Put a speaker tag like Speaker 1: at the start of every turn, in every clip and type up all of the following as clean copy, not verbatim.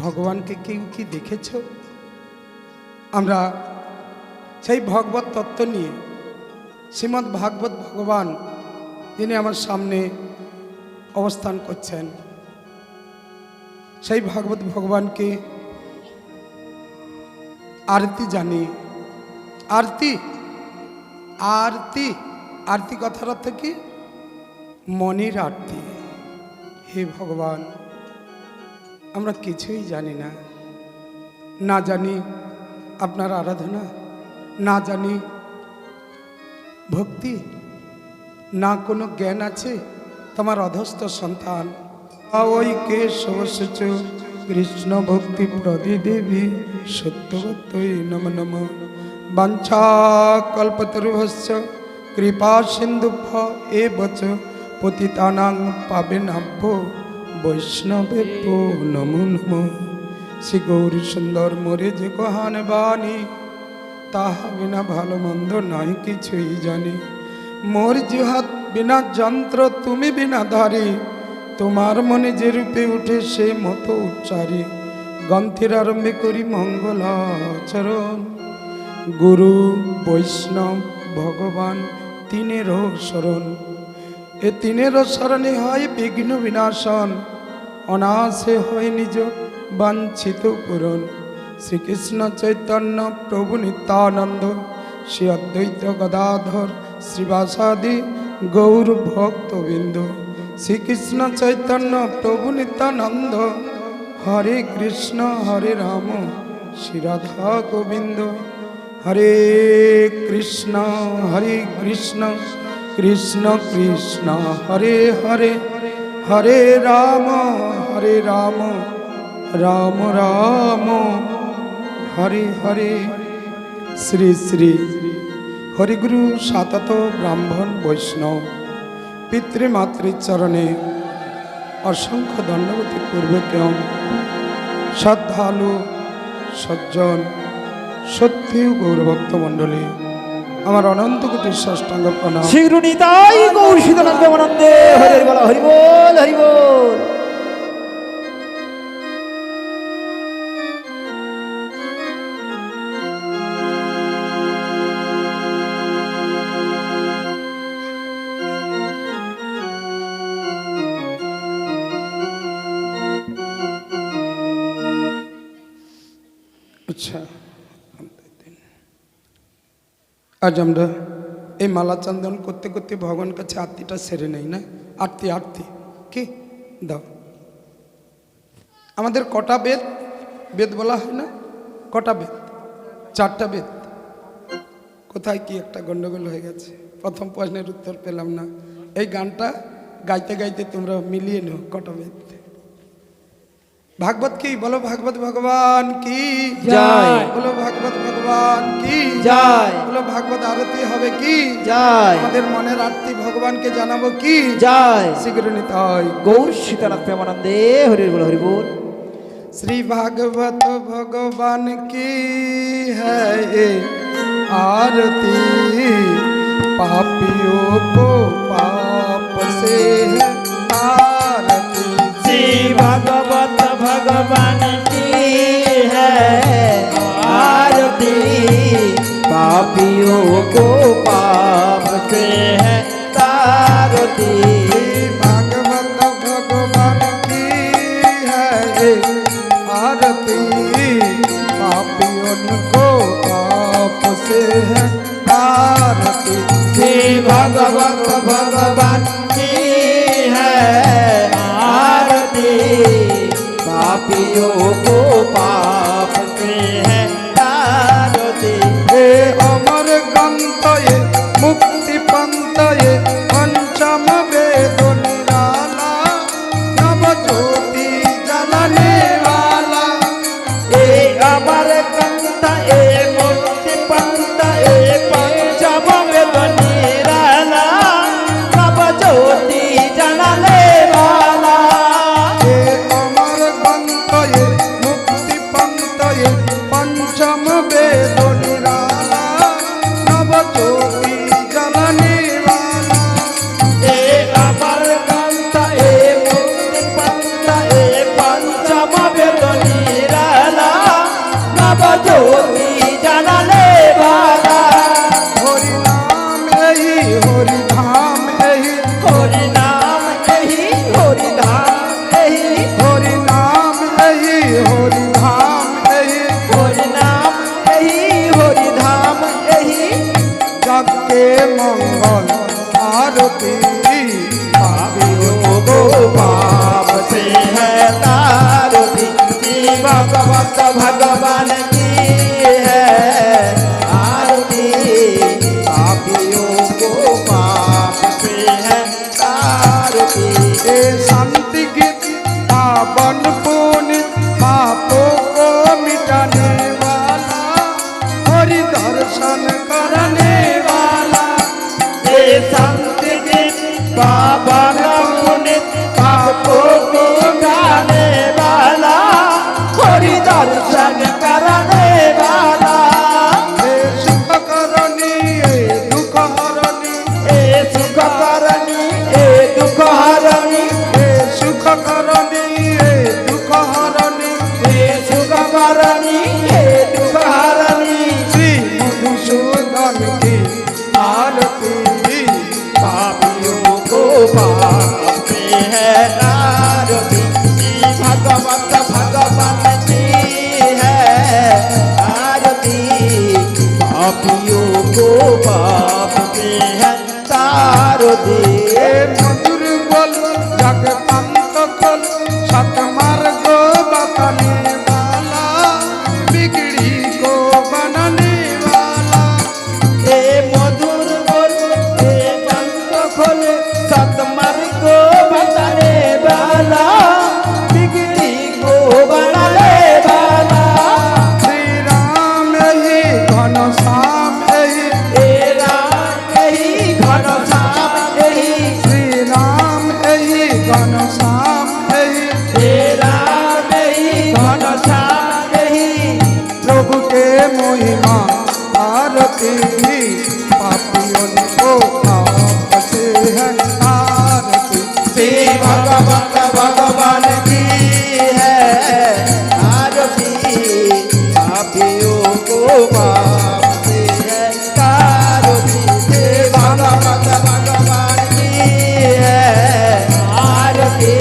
Speaker 1: ভগবানকে কেউ কি দেখেছ? আমরা সেই ভগবত তত্ত্ব নিয়ে শ্রীমদ্ ভাগবত ভগবান যিনি আমার সামনে অবস্থান করছেন, সেই ভাগবত ভগবানকে আরতি জানি। আরতি আরতি আরতি কথার অর্থ কি? মনের আরতি। হে ভগবান, আমরা কিছুই জানি না, না জানি আপনার আরাধনা, না জানি ভক্তি, না কোনো জ্ঞান আছে। তোমার অধস্থ সন্তান ওই কে সবসচ কৃষ্ণ ভক্তি প্রদি দেবী সত্যবত্যই নম নম বাঞ্ছা কল্পতরুভস্য কৃপা সিন্ধুভ্য এবচ পতিতানাং পাবেনাভ্যো বৈষ্ণবেভ্যো নমো নমঃ। শ্রী গৌরী সুন্দর মোরে যে কহান বাণী, তাহা বিনা ভালো মন্দ নাই কিছুই জানি। মোর জিহাত বিনা যন্ত্র, তুমি বিনা ধারি, তোমার মনে যে রূপে উঠে সে মতো উচ্চারি। গ্রন্থের আরম্ভে করি মঙ্গলাচরণ, গুরু বৈষ্ণব ভগবান তিনেরও শরণ। এ তিনেরও শরণে হয় বিঘ্ন বিনাশন, অনাসে হয় নিজ বাঞ্ছিত পূরণ। শ্রীকৃষ্ণ চৈতন্য প্রভু নিত্যানন্দ, শ্রী অদ্বৈত গদাধর শ্রীবাসাদি গৌর ভক্তবৃন্দ। শ্রীকৃষ্ণ চৈতন্য প্রভু নিত্যানন্দ, হরে কৃষ্ণ হরে রাম শ্রী রাধা গোবিন্দ। হরে কৃষ্ণ কৃষ্ণ কৃষ্ণ হরে হরে, হরে রাম রাম রাম হরে হরে। শ্রী শ্রী হরিগুরু সাতত ব্রাহ্মণ বৈষ্ণব পিতৃমাতৃচরণে অসংখ্য দণ্ডবতী পূর্বকম শ্রদ্ধালু সজ্জন সত্যি গৌরভক্ত মণ্ডলী, আমার অনন্ত কোটি সাষ্টাঙ্গ প্রণাম।
Speaker 2: শ্রী নিতাই গৌর সীতানন্দ আনন্দে হরি বল, হরি বল, হরি বল।
Speaker 1: আচ্ছা, আজ আমরা এই মালা চন্দন করতে করতে ভগবান কাছে আরতিটা সেরে নেই না? আরতি আরতি কি দাও। আমাদের কটা বেদ? বেদ বলা হয় না? কটা বেদ? 4টা বেদ। কোথায় কি একটা গন্ডগোল হয়ে গেছে, প্রথম প্রশ্নের উত্তর পেলাম না। এই গানটা গাইতে গাইতে তোমরা মিলিয়ে নাও কটা বেদ। ভাগবত কি বলো? ভাগবত ভগবান কি
Speaker 2: জয়।
Speaker 1: বলো ভাগবত ভগবান কি
Speaker 2: জয়।
Speaker 1: বলো ভাগবত আরতি হবে কি
Speaker 2: জয়।
Speaker 1: আমাদের মনের আরতি ভগবানকে জানাবো কি
Speaker 2: জয়।
Speaker 1: শীঘ্র নিতাই
Speaker 2: গৌর সীতানন্দ আনন্দে হরি বল, হরি বল।
Speaker 1: শ্রী ভাগবত ভগবান কি है आरती, पापियों को पाप से है आरती।
Speaker 2: श्री भगवत भगवान की है आरती, पापियों को पाप से है तारती।
Speaker 1: भागवत भगवान की है आरती, पापियों को पाप से है आरती।
Speaker 2: श्री भगवत भगवान की है आरती, पापियों को पाप से है तारती।
Speaker 1: हे अमर ग्रंथ ये मुक्ति पंथ ये पंचम वेद निराला, नव ज्योति जलने वाला।
Speaker 2: ए अमर ग्रंथ ए मुक्ति पंथ ए पंचम वेद निराला, नव ज्योति जलने वाला।
Speaker 1: हे अमर ग्रंथ ये मुक्ति पंथ ये पंचम वेद निराला, नव ज्योति जलने वाला।
Speaker 2: ए अमर ग्रंथ ए मुक्ति पंथ ए पंचम वेद निराला, নব জ্যোতি জানালে বালা
Speaker 1: হরি নাম এই হরি ধাম এই
Speaker 2: হরি নাম এই হরি ধাম এই
Speaker 1: হরি নাম এই হরি ধাম এই
Speaker 2: হরি নাম এই হরি ধাম এই
Speaker 1: জগকে মঙ্গল আরতি
Speaker 2: पापियों को पाप से है तारती भगवत भगवान की है आरती पापियों को पाप से है तारती
Speaker 1: ए शांति गीत पावन पुनित पापों को मिटाने वाला हरि दर्शन करने वाला
Speaker 2: ये संत पावन पुनित पापों को मिटाने वाला हरि दर्शन करने वाला
Speaker 1: हे सुख करनी हे दुख हरनी
Speaker 2: ए सुख करनी ए दुख हरनी
Speaker 1: हे सुख करनी हे दुख हरनी
Speaker 2: ए सुख करनी ए दुख हरनी
Speaker 1: श्री मधुसूदन की आरती
Speaker 2: पापियों को पाप से है आरती भगवत भगवान की है आरती पापियों को पाप से है तारती
Speaker 1: हे मधुर बोल जग पंत खोल सत मार्ग बताने वाला बिगड़ी को बनाने वाला
Speaker 2: ए मधुर बोल ए पंत खोल सतमार्ग को बताने वाला बिगड़ी को बनाने वाला
Speaker 1: श्री राम ही घन श्याम ही
Speaker 2: ए राम यही घन श्याम यही
Speaker 1: श्री राम ही घन श्याम ही
Speaker 2: ए राम यही घन श्याम यही
Speaker 1: प्रभु के महिमा आरती पापियों को पाप से है आरती
Speaker 2: श्री भगवत भगवान की है आरती पापियों को पाप से है तारती श्री भगवत भगवान की है आरती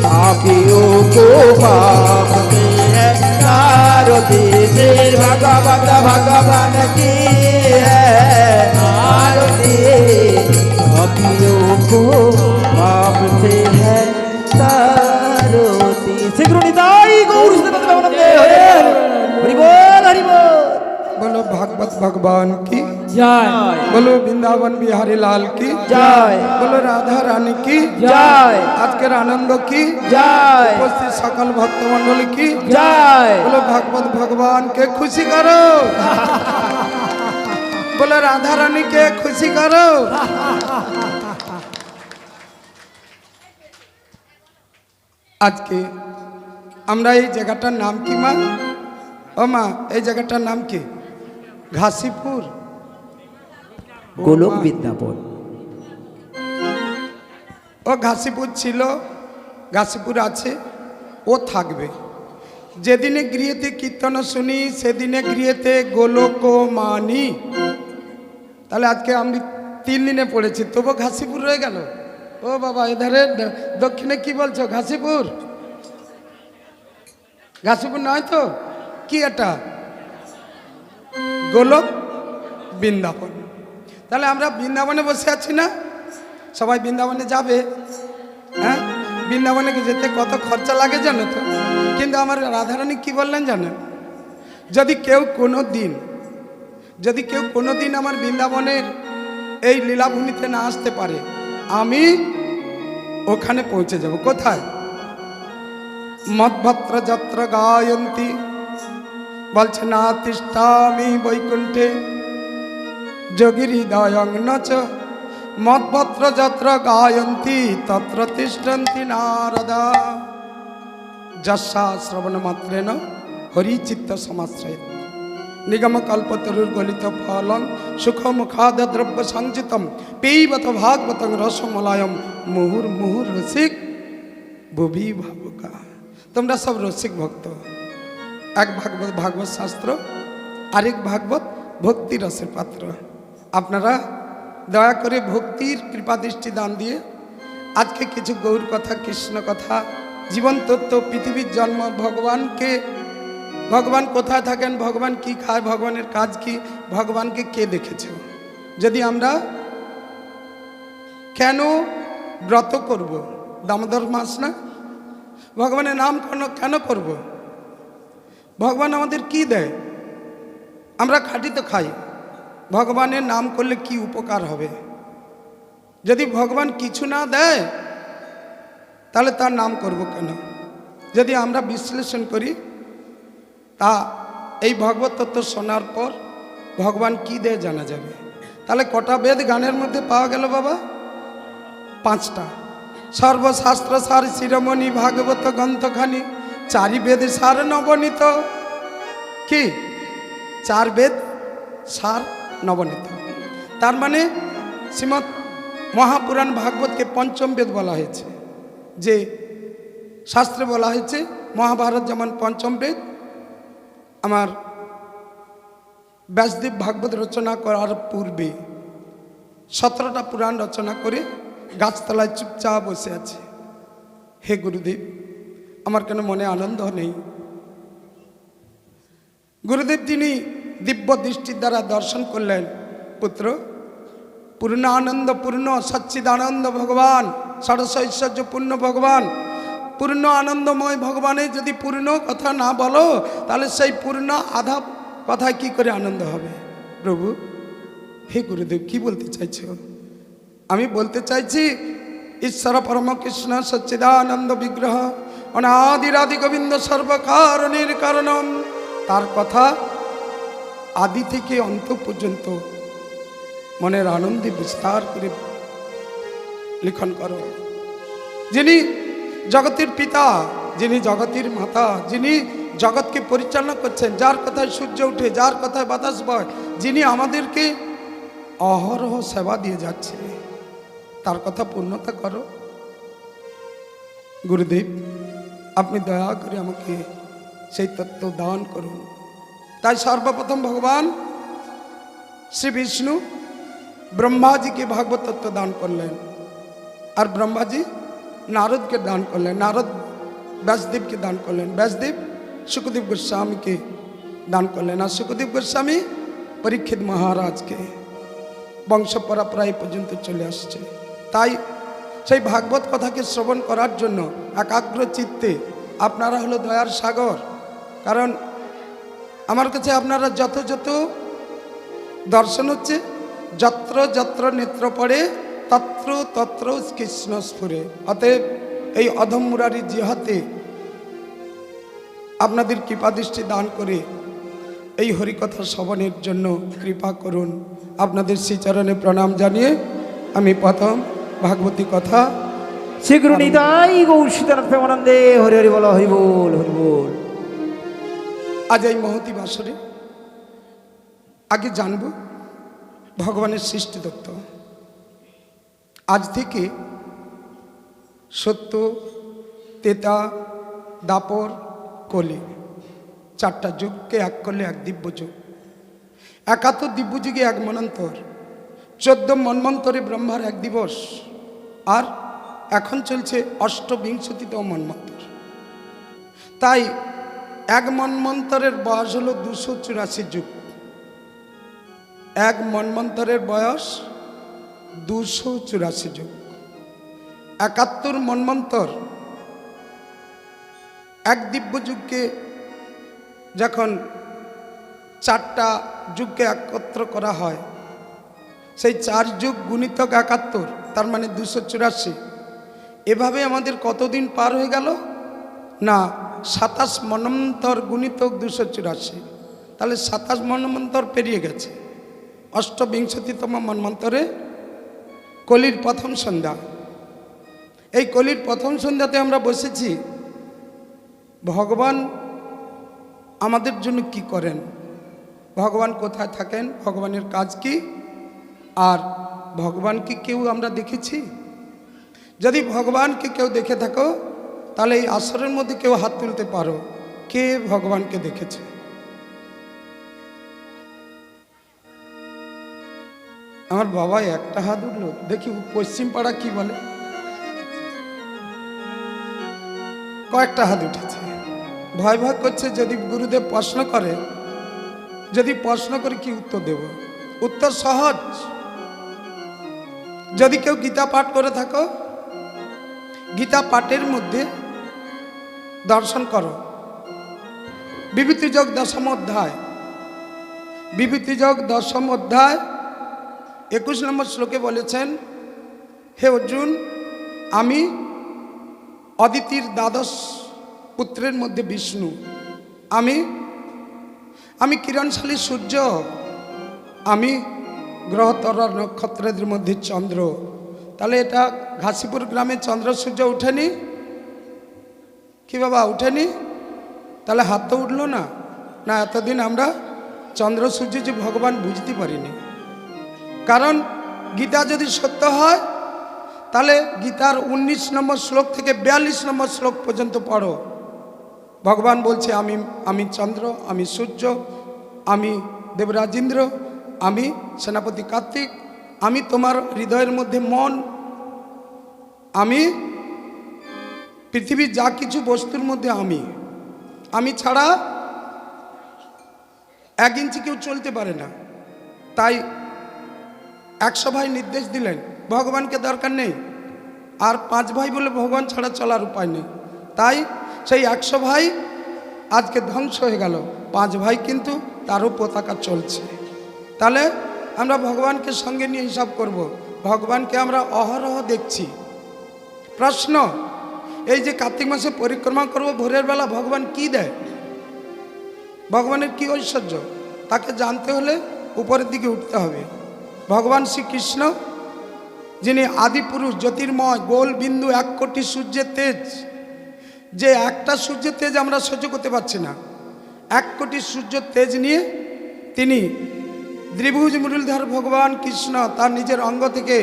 Speaker 2: पापियों को पाप से है तारती श्री भगवत भगवान की है आरती पापियों को पाप से है तारती शीघ्र निताई गौर से बंदे हरि बोल हरि बोल
Speaker 1: बोलो भागवत भगवान की
Speaker 2: जय
Speaker 1: बोलो वृंदावन बिहारी लाल की
Speaker 2: जय
Speaker 1: बोलो राधा रानी की
Speaker 2: जय
Speaker 1: आज के आनंद की
Speaker 2: जय
Speaker 1: उपस्थित सकल भक्त मंडल की
Speaker 2: जय
Speaker 1: बोलो भागवत भगवान के खुशी करो बोलो राधा रानी के खुशी करो आज के আমরা এই জায়গাটার নাম কি মা ও মা এই জায়গাটার নাম কি ঘাসিপুর
Speaker 2: গোলক বিদ্যাপন
Speaker 1: ও ঘাসিপুর ছিল ঘাসিপুর আছে ও থাকবে যেদিনে গৃহেতে কীর্তন শুনি সেদিনে গৃহেতে গোলক মানি তাহলে আজকে আমি 3 দিনে পড়েছি তবু ঘাসিপুর রয়ে গেল ও বাবা এধারে দক্ষিণে কি বলছো ঘাসিপুর ঘাসিপুর নয় তো কি এটা গোলক বৃন্দাবন তাহলে আমরা বৃন্দাবনে বসে আছি না সবাই বৃন্দাবনে যাবে হ্যাঁ বৃন্দাবনে যেতে কত খরচা লাগে জানো তো কিন্তু আমার রাধারানী কি বললেন জানেন যদি কেউ কোনো দিন আমার বৃন্দাবনের এই লীলাভূমিতে না আসতে পারে আমি ওখানে পৌঁছে যাব কোথায় মদ্ভদ্র যত্র গায়ন্তী বলছে না তিষ্ঠামি বৈকুণ্ঠে যোগী হৃদয়ং নচ মদ্ভদ্র যত্র গায়ন্তী তত্র তিষ্ঠন্তি নারদা যস্যা শ্রবণ মাত্রেণ হরিচিত্ত সমাশ্রয় নিগম কল্পতরুর গলিত ফলং সুখ মুখাদ দ্রব্য সঞ্চিতম পিবত ভাগবতং রসমলায়ম মুহুর মুহুর রসিক বুভি ভাবুকা তোমরা সব রসিক ভক্ত এক ভাগবত ভাগবত শাস্ত্র, আরেক ভাগবত ভক্তি রসের পাত্র। আপনারা দয়া করে ভক্তির কৃপাদৃষ্টি দান দিয়ে আজকে কিছু গৌর কথা, কৃষ্ণ কথা, জীবন তত্ত্ব, পৃথিবীর জন্ম, ভগবান কোথায় থাকেন, ভগবান কি খায়, ভগবানের কাজ কি, ভগবানকে কে দেখেছে, যদি আমরা কেন ব্রত করব, দামোদর মাস না, ভগবানের নাম কেন করব, ভগবান আমাদের কি দেয়, আমরা খাঁটি তো খাই, ভগবানের নাম করলে কি উপকার হবে, যদি ভগবান কিছু না দেয় তাহলে তার নাম করব কেন। যদি আমরা বিশ্লেষণ করি তা এই ভগবত তত্ত্ব শোনার পর ভগবান কি দেয় জানা যাবে। তাহলে কটা বেদ গানের মধ্যে পাওয়া গেল বাবা? 5টা। সর্বশাস্ত্র সার শিরোমণি ভাগবত গ্রন্থখানি, 4 বেদ সার নবনীত। কি 4 বেদ সার নবনীত? তার মানে শ্রীমৎ মহাপুরাণ ভাগবতকে পঞ্চম বেদ বলা হয়েছে। যে শাস্ত্রে বলা হয়েছে মহাভারত যেমন পঞ্চম বেদ, আমার ব্যাসদেব ভাগবত রচনা করার পূর্বে 17টা পুরাণ রচনা করে গাছতলায় চুপচাপ বসে আছে। হে গুরুদেব, আমার কেন মনে আনন্দ নেই? গুরুদেব যিনি দিব্য দৃষ্টির দ্বারা দর্শন করলেন, পুত্র পূর্ণ আনন্দ, পূর্ণ সচ্চিদানন্দ ভগবান, ষোড়শ ঐশ্বর্য পূর্ণ ভগবান, পূর্ণ আনন্দময় ভগবানের যদি পূর্ণ কথা না বলো তাহলে সেই পূর্ণ আধা কথায় কি করে আনন্দ হবে? প্রভু, হে গুরুদেব, কি বলতে চাইছো? আমি বলতে চাইছি ঈশ্বর পরম কৃষ্ণ সচ্চিদানন্দ বিগ্রহ অনাদিরাদি গোবিন্দ সর্বকারণের কারণম, তার কথা আদি থেকে অন্ত পর্যন্ত মনের আনন্দে বিস্তার করে লিখন করো। যিনি জগতের পিতা, যিনি জগতের মাতা, যিনি জগৎকে পরিচালনা করছেন, যার কথায় সূর্য ওঠে, যার কথায় বাতাস বয়, যিনি আমাদেরকে অহরহ সেবা দিয়ে যাচ্ছে, তার কথা পূর্ণতা করো। গুরুদেব, আপনি দয়া করে আমাকে সেই তত্ত্ব দান করুন। তাই সর্বপ্রথম ভগবান শ্রী বিষ্ণু ব্রহ্মাজিকে ভাগবত তত্ত্ব দান করলেন, আর ব্রহ্মাজি নারদকে দান করলেন, নারদ ব্যাসদেবকে দান করলেন, ব্যাসদেব শুকদেব গোস্বামীকে দান করলেন, আর শুকদেব গোস্বামী পরীক্ষিত মহারাজকে। বংশ পরম্পরা এই পর্যন্ত চলে আসছে। তাই সেই ভাগবত কথাকে শ্রবণ করার জন্য একাগ্র চিত্তে আপনারা হলো দয়ার সাগর। কারণ আমার কাছে আপনারা যত যত দর্শন হচ্ছে, যত্র যত্র নেত্র পড়ে তত্র তত্র কৃষ্ণ স্ফুরে। অতএব এই অধম মুরারির জিহাতে আপনাদের কৃপাদৃষ্টি দান করে এই হরিকথা শ্রবণের জন্য কৃপা করুন। আপনাদের শ্রীচরণে প্রণাম জানিয়ে আমি প্রথম ভাগবতী কথা
Speaker 2: শীঘ্র নিতাই গৌর সীতানাথ প্রেমানন্দে হরি হরি বল, হরি বল, হরি বল।
Speaker 1: আজ এই মহতী বাসরে আগে জানব ভগবানের সৃষ্টি তত্ত্ব। আজ থেকে সত্য, তেতা, দাপর, কলি 4টা যুগকে এক করলে এক দিব্য যুগ। 71 দিব্য যুগে এক মন্বন্তর, 14 মন্বন্তরে ব্রহ্মার এক দিবস, আর এখন চলছে অষ্টবিংশতিতম মন্বন্তর। তাই এক মন্বন্তরের বয়স হলো 284 যুগ। এক মন্বন্তরের বয়স 284 যুগ। 71 মন্বন্তর এক দিব্য যুগকে যখন 4টা যুগকে একত্র করা হয়, সেই 4 যুগ গুণিতক 71, তার মানে 284। এভাবে আমাদের কতদিন পার হয়ে গেল না 27 মন্বন্তর গুণিতক 284, তাহলে 27 মন্বন্তর পেরিয়ে গেছে। অষ্টবিংশতিতম মন্বন্তরে কলির প্রথম সন্ধ্যা। এই কলির প্রথম সন্ধ্যাতে আমরা বসেছি। ভগবান আমাদের জন্য কি করেন, ভগবান কোথায় থাকেন, ভগবানের কাজ কি, আর ভগবানকে কেউ আমরা দেখেছি? যদি ভগবানকে কেউ দেখে থাকো তাহলে এই আসরের মধ্যে কেউ হাত তুলতে পারো। কে ভগবানকে দেখেছে? আমার বাবা একটা হাত উঠলো, দেখি পশ্চিম পাড়া কি বলে। কয়েকটা হাত উঠেছে, ভয় ভয় করছে যদি গুরুদেব প্রশ্ন করে, যদি প্রশ্ন করে কি উত্তর দেব। উত্তর সহজ, যদি কেউ গীতা পাঠ করে থাকো, গীতা পাঠের মধ্যে দর্শন করো, বিভূতিযোগ দশম অধ্যায়, বিভূতিযোগ দশম অধ্যায় 21 নম্বর শ্লোকে বলেছেন, হে অর্জুন, আমি অদিতির দ্বাদশ পুত্রের মধ্যে বিষ্ণু, আমি কিরণশালী সূর্য, আমি গ্রহতরা নক্ষত্রের মধ্যে চন্দ্র। তাহলে এটা ঘাসিপুর গ্রামে চন্দ্র সূর্য উঠেনি কি বাবা? উঠেনি? তাহলে হাত তো উঠলো না। না, এতদিন আমরা চন্দ্র সূর্য যে ভগবান বুঝতে পারিনি। কারণ গীতা যদি সত্য হয় তাহলে গীতার 19 নম্বর শ্লোক থেকে 42 নম্বর শ্লোক পর্যন্ত পড়ো। ভগবান বলছে আমি চন্দ্র, আমি সূর্য, আমি দেবরাজ ইন্দ্র, আমি সেনাপতি কার্তিক, আমি তোমার হৃদয়ের মধ্যে মন, আমি পৃথিবীর যা কিছু বস্তুর মধ্যে আমি ছাড়া 1 ইঞ্চি কেউ চলতে পারে না। তাই 100 ভাই নির্দেশ দিলেন ভগবানকে দরকার নেই, আর 5 ভাই বলে ভগবান ছাড়া চলার উপায় নেই। তাই সেই 100 ভাই আজকে ধ্বংস হয়ে গেল, 5 ভাই কিন্তু তারও পতাকা চলছে। তাহলে আমরা ভগবানকে সঙ্গে নিয়ে হিসাব করব। ভগবানকে আমরা অহরহ দেখছি। প্রশ্ন, এই যে কার্তিক মাসে পরিক্রমা করব ভোরের বেলা, ভগবান কি দেয়? ভগবানের কি ঐশ্বর্য? তাকে জানতে হলে উপরের দিকে উঠতে হবে। ভগবান শ্রীকৃষ্ণ, যিনি আদিপুরুষ, জ্যোতির্ময়, গোল বিন্দু, 1 কোটি সূর্যের তেজ, যে একটা সূর্যের তেজ আমরা সহ্য করতে পারছি না, 1 কোটি সূর্যের তেজ নিয়ে তিনি ত্রিভুজ মুরলীধর ভগবান কৃষ্ণ তার নিজের অঙ্গ থেকে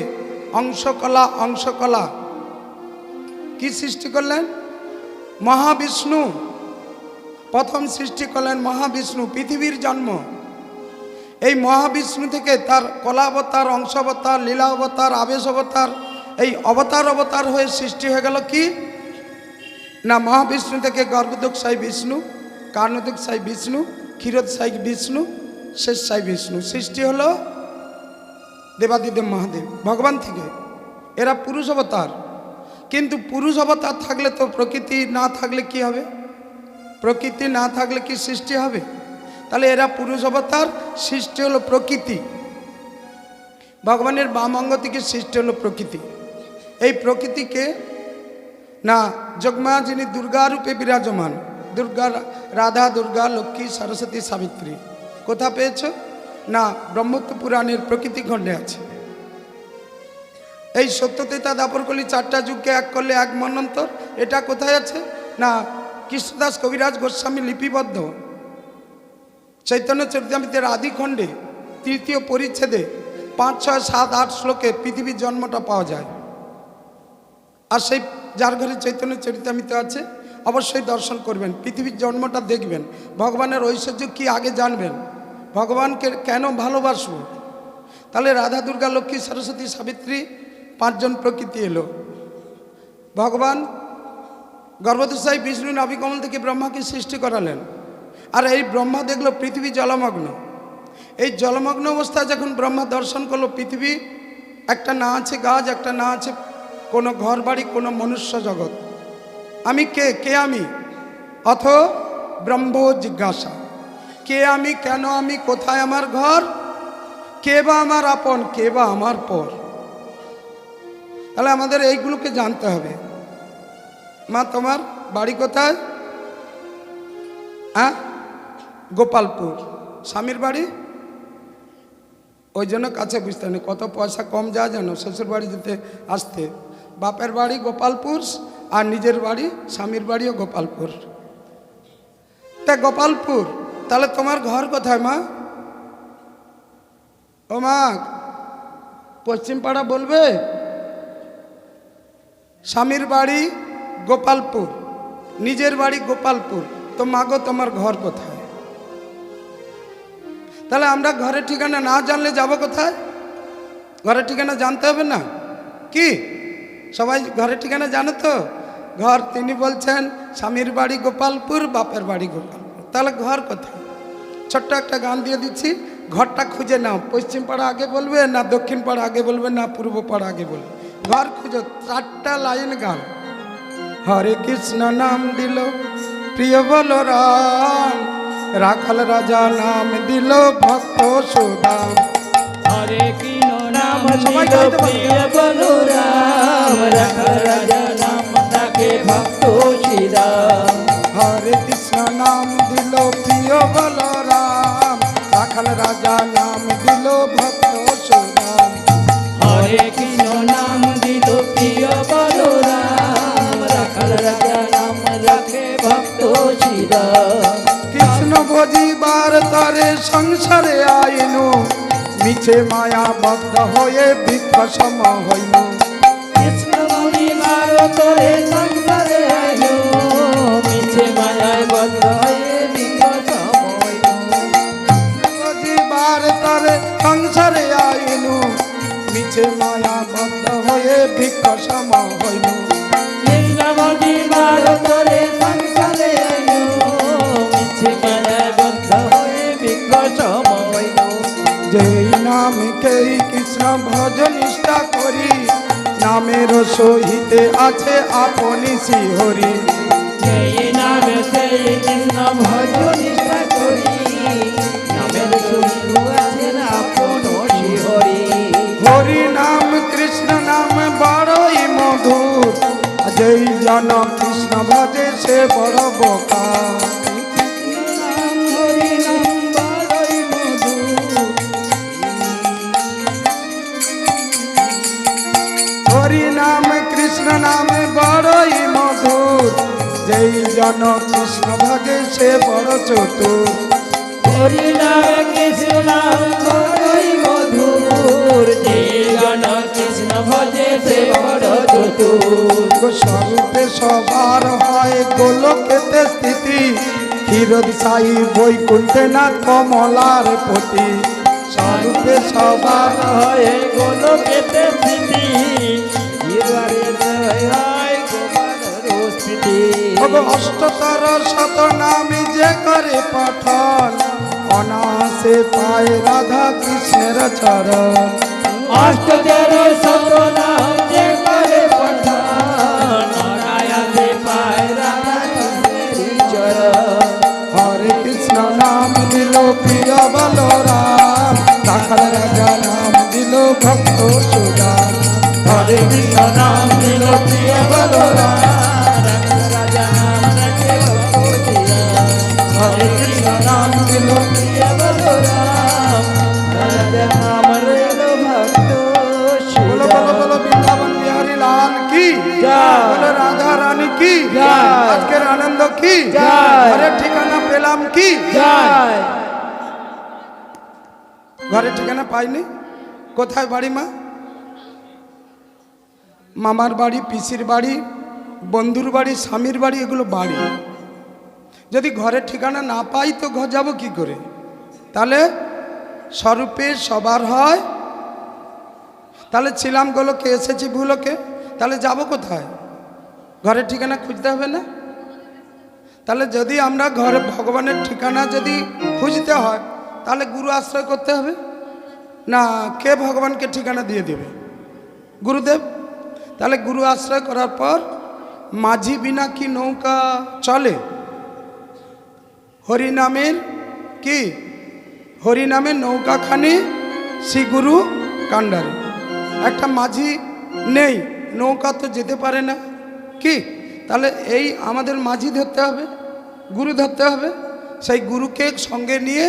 Speaker 1: অংশকলা কি সৃষ্টি করলেন? মহাবিষ্ণু। প্রথম সৃষ্টি করলেন মহাবিষ্ণু, পৃথিবীর জন্ম। এই মহাবিষ্ণু থেকে তার কলাবতার, অংশাবতার, লীলা অবতার, আবেশ অবতার, এই অবতার হয়ে সৃষ্টি হয়ে গেল কি না, মহাবিষ্ণু থেকে গর্ভদোকসাই বিষ্ণু, কার্ণদোকসাই বিষ্ণু, ক্ষীরোদসাই বিষ্ণু, শেষসাই বিষ্ণু। সৃষ্টি হলো দেবাদিদেব মহাদেব ভগবান থেকে। এরা পুরুষ অবতার। কিন্তু পুরুষ অবতার থাকলে তো প্রকৃতি না থাকলে কি হবে? প্রকৃতি না থাকলে কি সৃষ্টি হবে? তাহলে এরা পুরুষ অবতার, সৃষ্টি হলো প্রকৃতি। ভগবানের বাম অঙ্গ থেকে সৃষ্টি হলো প্রকৃতি। এই প্রকৃতিকে না যজ্ঞা, যিনি দুর্গা রূপে বিরাজমান, দুর্গা, রাধা, দুর্গা, লক্ষ্মী, সরস্বতী, সাবিত্রী। কোথা পেয়েছ? না ব্রহ্মত্ব পুরাণের প্রকৃতি খণ্ডে আছে। এই সত্যতেতা দাপরকলি 4টা যুগকে এক করলে 1 মন্বন্তর, এটা কোথায় আছে? না কৃষ্ণদাস কবিরাজ গোস্বামী লিপিবদ্ধ চৈতন্য চরিতামৃতের আদি খণ্ডে 3য় পরিচ্ছেদে 5, 6, 7, 8 শ্লোকে পৃথিবীর জন্মটা পাওয়া যায়। আর সেই যার ঘরে চৈতন্য চরিতামৃত আছে অবশ্যই দর্শন করবেন, পৃথিবীর জন্মটা দেখবেন, ভগবানের ঐশ্বর্য কি আগে জানবেন, ভগবানকে কেন ভালোবাসব। তাহলে রাধা, দুর্গা, লক্ষ্মী, সরস্বতী, সাবিত্রী 5 জন প্রকৃতি এলো। ভগবান গর্ভদোসাই বিষ্ণু নাভিকমল থেকে ব্রহ্মাকে সৃষ্টি করালেন। আর এই ব্রহ্মা দেখলো পৃথিবী জলমগ্ন। এই জলমগ্ন অবস্থায় যখন ব্রহ্মা দর্শন করলো পৃথিবী একটা না আছে গাছ, একটা না আছে কোনো ঘর বাড়ি, কোনো মনুষ্য জগৎ। আমি কে আমি? অথ ব্রহ্ম জিজ্ঞাসা, কে আমি, কেন আমি, কোথায় আমার ঘর, কে বা আমার আপন, কে বা আমার পর। তাহলে আমাদের এইগুলোকে জানতে হবে। মা তোমার বাড়ি কোথায়? গোপালপুর। স্বামীর বাড়ি? ওই জন্য কাছে বুঝতে নেই, কত পয়সা কম যায় জানো শ্বশুর বাড়ি যেতে আসতে। বাপের বাড়ি গোপালপুর আর নিজের বাড়ি স্বামীর বাড়িও গোপালপুর। তা গোপালপুর, তাহলে তোমার ঘর কোথায় মা? ও মা, পশ্চিম পাড়া বলবে? স্বামীর বাড়ি গোপালপুর, নিজের বাড়ি গোপালপুর, তো মাগো তোমার ঘর কোথায়? তাহলে আমরা ঘরের ঠিকানা না জানলে যাব কোথায়? ঘরের ঠিকানা জানতে হবে না কি? সবাই ঘরের ঠিকানা জানো তো? ঘর তিনি বলছেন স্বামীর বাড়ি গোপালপুর, বাপের বাড়ি গোপালপুর। তাহলে ঘর কোথায়? ছোট্ট একটা গান দিয়ে দিচ্ছি, ঘরটা খুঁজে নাও। পশ্চিম পাড়া আগে বলবে না দক্ষিণ পাড়া আগে বলবে না পূর্ব পাড়া আগে বলবে? ঘর খুঁজো, 4টা লাইন গান। হরে কৃষ্ণ নাম দিল প্রিয় বলরাম, রাখাল রাজা নাম দিল ভক্ত সুদাম।
Speaker 2: হরে কৃষ্ণ নাম
Speaker 1: সবাই
Speaker 2: দিল
Speaker 1: গাইতে পারবে?
Speaker 2: প্রিয় বলরাম, রাখাল রাজা নাম তাকে ভক্ত শ্রীরাম।
Speaker 1: হরে কৃষ্ণ নাম দিল প্রিয় বলরাম, রাখাল রাজা নাম দিল ভক্ত সুদাম।
Speaker 2: হরে কৃষ্ণ নাম দিল প্রিয় বলরাম, রাখাল রাজা নাম রাখে ভক্ত শ্রীরাম।
Speaker 1: কৃষ্ণ ভজিবার তরে সংসারে আইনু, মিছে মায়া বদ্ধ হয়ে বৃক্ষ সম হইনু।
Speaker 2: কৃষ্ণ মহিমার তরে সংসারে আইলো, মিছে মায়ায় বদ্ধ হয়ে বিকশম হইলো।
Speaker 1: ভজিবার তরে সংসারে আইনু, মিছে মায়া বদ্ধ হয়ে বৃক্ষ সম হইনু।
Speaker 2: কৃষ্ণ মহিমার তরে সংসারে আইলো, মিছে মায়ায় বদ্ধ হয়ে বিকশম হইলো।
Speaker 1: যেই নামকেই কৃষ্ণ ভজ নিষ্ঠা করি, নামের সহিতে আছে আপনি শ্রীহরি।
Speaker 2: সেই নামে সেই কৃষ্ণ ভজ নিষ্ঠা করি, নামের সহিত আছেন আপন শ্রীহরি।
Speaker 1: হরি নাম কৃষ্ণ নাম বড়ই মধুর, যেই জন কৃষ্ণ ভজে সে বড় বোকা।
Speaker 2: নাম হরি নাম বড়ই মধুর,
Speaker 1: হরি নাম কৃষ্ণ নাম বড়ই মধুর, যেই জন কৃষ্ণ ভজে সে বড় চতুর।
Speaker 2: হরি নাম কৃষ্ণ নাম বড়ই মধুর, যে জন কৃষ্ণ ভজে সে বড় চতুর।
Speaker 1: স্বরূপে সবার হয় গোলকেতে স্থিতি, ক্ষীরদ সাই বৈকুণ্ঠে না কমলার পতি। স্বরূপে সবার
Speaker 2: হয় গোলকেতে স্থিতি, হিরারে হয় গোপালের স্থিতি।
Speaker 1: অষ্টতর শত নামী যে করে পঠন, অনাসে পায় রাধা কৃষ্ণের চরণ।
Speaker 2: অষ্টতর শত নাম যে করে পঠন, অনায়াসে পায় রাধা কৃষ্ণের চরণ।
Speaker 1: হরে কৃষ্ণ নাম দিল প্রিয় বলরাম, রাখাল রাজা নাম দিল ভক্ত সুদাম। হরে কৃষ্ণ নাম দিল প্রিয় বলরাম,
Speaker 2: রাজা নাম রাখে ভক্ত শ্রীরাম।
Speaker 1: হরে কৃষ্ণ নাম দিল
Speaker 2: প্রিয় বলরাম, রাজা নাম রেল ভক্ত
Speaker 1: বলো বলো বলো বৃন্দাবন বিহারী লাল কি
Speaker 2: জয়।
Speaker 1: বলো রাধা রানী কি
Speaker 2: জয়।
Speaker 1: আজকের আনন্দ কি
Speaker 2: জয়।
Speaker 1: ঘরের ঠিকানা পেলাম কি
Speaker 2: জয়।
Speaker 1: ঘরের ঠিকানা পাইনি। কোথায় বাড়ি মা? মামার বাড়ি, পিসির বাড়ি, বন্ধুর বাড়ি, স্বামীর বাড়ি, এগুলো বাড়ি। যদি ঘরের ঠিকানা না পাই তো ঘর যাব কি করে? তাহলে স্বরূপে সবার হয়। তাহলে ছিলাম গোলকে, এসেছি ভুলোকে, তাহলে যাব কোথায়? ঘরের ঠিকানা খুঁজতে হবে না? তাহলে যদি আমরা ঘরে ভগবানের ঠিকানা যদি খুঁজতে হয় তাহলে গুরু আশ্রয় করতে হবে না? কে ভগবানকে ঠিকানা দিয়ে দেবে? গুরুদেব। তাহলে গুরু আশ্রয় করার পর মাঝি বিনা কি নৌকা চলে? হরিনামের কি হরিনামের নৌকাখানি শ্রী গুরু কাণ্ডারে। একটা মাঝি নেই, নৌকা তো যেতে পারে না কি? তাহলে এই আমাদের মাঝি ধরতে হবে, গুরু ধরতে হবে। সেই গুরুকে সঙ্গে নিয়ে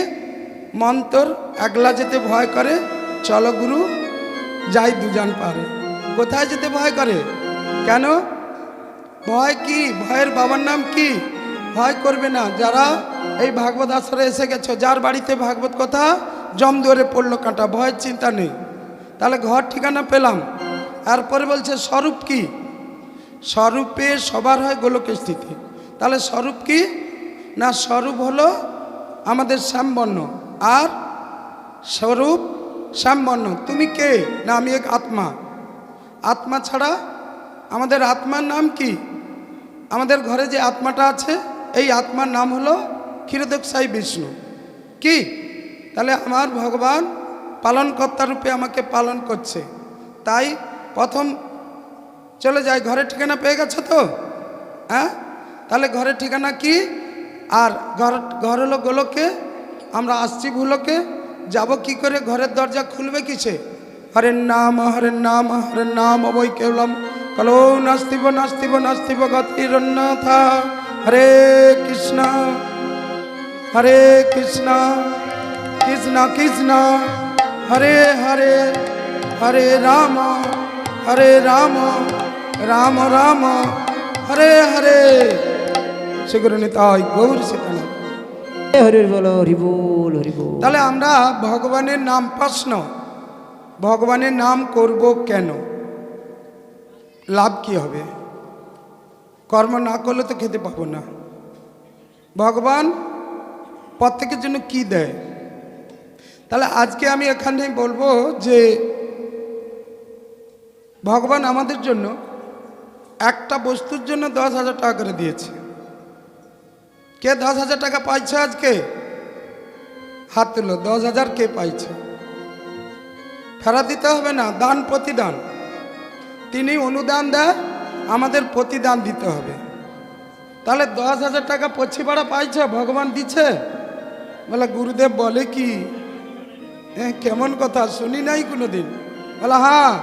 Speaker 1: মন্তর একলা যেতে ভয় করে, চলো গুরু যাই দুজন পারে। কোথায় যেতে ভয় করে? কেন ভয়? কি ভয়ের বাবার নাম কি? ভয় করবে না। যারা এই ভাগবত আশ্রয়ে এসে গেছো, যার বাড়িতে ভাগবত কথা জম ধরে পড়লো কাঁটা, ভয়ের চিন্তা নেই। তাহলে ঘর ঠিকানা পেলাম। এরপরে বলছে স্বরূপ কি? স্বরূপে সবার হয় গোলকের স্থিতি। তাহলে স্বরূপ কি? না স্বরূপ হলো আমাদের শ্যামবর্ণ আর স্বরূপ শ্যামবর্ণ। তুমি কে? না আমি এক আত্মা। আত্মা ছাড়া আমাদের আত্মার নাম কি? আমাদের ঘরে যে আত্মাটা আছে এই আত্মার নাম হলো ক্ষীরোদকসাই বিষ্ণু। কি? তাহলে আমার ভগবান পালনকর্তা রূপে আমাকে পালন করছে। তাই প্রথম চলে যায়, ঘরের ঠিকানা পেয়ে গেছো তো? হ্যাঁ, তাহলে ঘরের ঠিকানা কি? আর ঘর হলো গোলকে, আমরা আসছি ভুলোকে, যাব কি করে? ঘরের দরজা খুলবে কিসে? হরের নাম হরের নাম হরের নাম অবৈ কেবলম কলো নাস্তিব নাস্তিব নাস্তিব গতিরন্যথা। হরে কৃষ্ণ কৃষ্ণ কৃষ্ণ হরে হরে, হরে রাম রাম রাম হরে হরে। সেগুলো নিতাই গৌর সীতানাথ।
Speaker 2: হরি বলো, হরি বল, হরি বল।
Speaker 1: তাহলে আমরা ভগবানের নাম প্রশ্ন, ভগবানের নাম করব কেন? লাভ কি হবে? কর্ম না করলে তো খেতে পাবো না। ভগবান প্রত্যেকের জন্য কি দেয়? তাহলে আজকে আমি এখানেই বলবো যে ভগবান আমাদের জন্য একটা বস্তুর জন্য 10,000 টাকা করে দিয়েছে। কে 10,000 টাকা পাইছে আজকে? হাত তুলো। 10,000 কে পাইছে? ফেরত দিতে হবে না, দান প্রতিদান। তিনি অনুদান দেয়, আমাদের প্রতিদান দিতে হবে। তাহলে 10,000 টাকা পশ্চিমারা পাইছে, ভগবান দিচ্ছে? বলে গুরুদেব বলে কি? কেমন কথা, শুনি নাই কোনোদিন। বলে হ্যাঁ,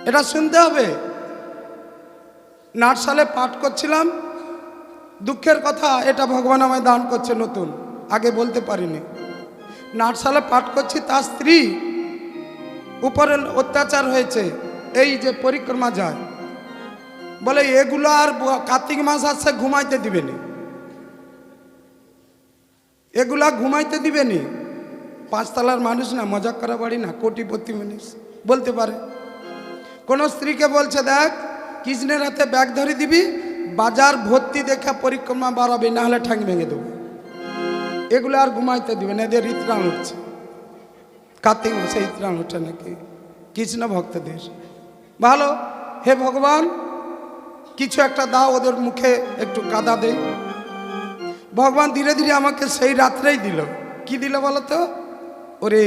Speaker 1: এটা শুনতে হবে। নাটসালে পাঠ করছিলাম, দুঃখের কথা, এটা ভগবান আমায় দান করছে নতুন, আগে বলতে পারিনি। নাটসালে পাঠ করছি, তার স্ত্রী উপরে অত্যাচার হয়েছে, এই যে পরিক্রমা যায়, বলে এগুলো আর কার্তিক মাস আসছে ঘুমাইতে দিবেনি, এগুলা ঘুমাইতে দিবেনি। 5 তলার মানুষ না, মজাক করা বাড়ি না, কোটিপতি মানুষ বলতে পারে। কোন স্ত্রীকে বলছে দেখ কৃষ্ণের হাতে ব্যাগ ধরে দিবি, বাজার ভর্তি দেখা পরিক্রমা বাড়াবি, না হলে ঠ্যাং ভেঙে দেবো। এগুলো আর ঘুমাইতে দিবে না, এদের ইত্রাণ উঠছে। কার্তিক মাসে ইত্রাণ ওঠে নাকি কৃষ্ণ ভক্তদের? ভালো, হে ভগবান কিছু একটা দাও, ওদের মুখে একটু কাদা দেই। ভগবান ধীরে ধীরে আমাকে সেই রাত্রেই দিল। কি দিল বলো তো? ওরে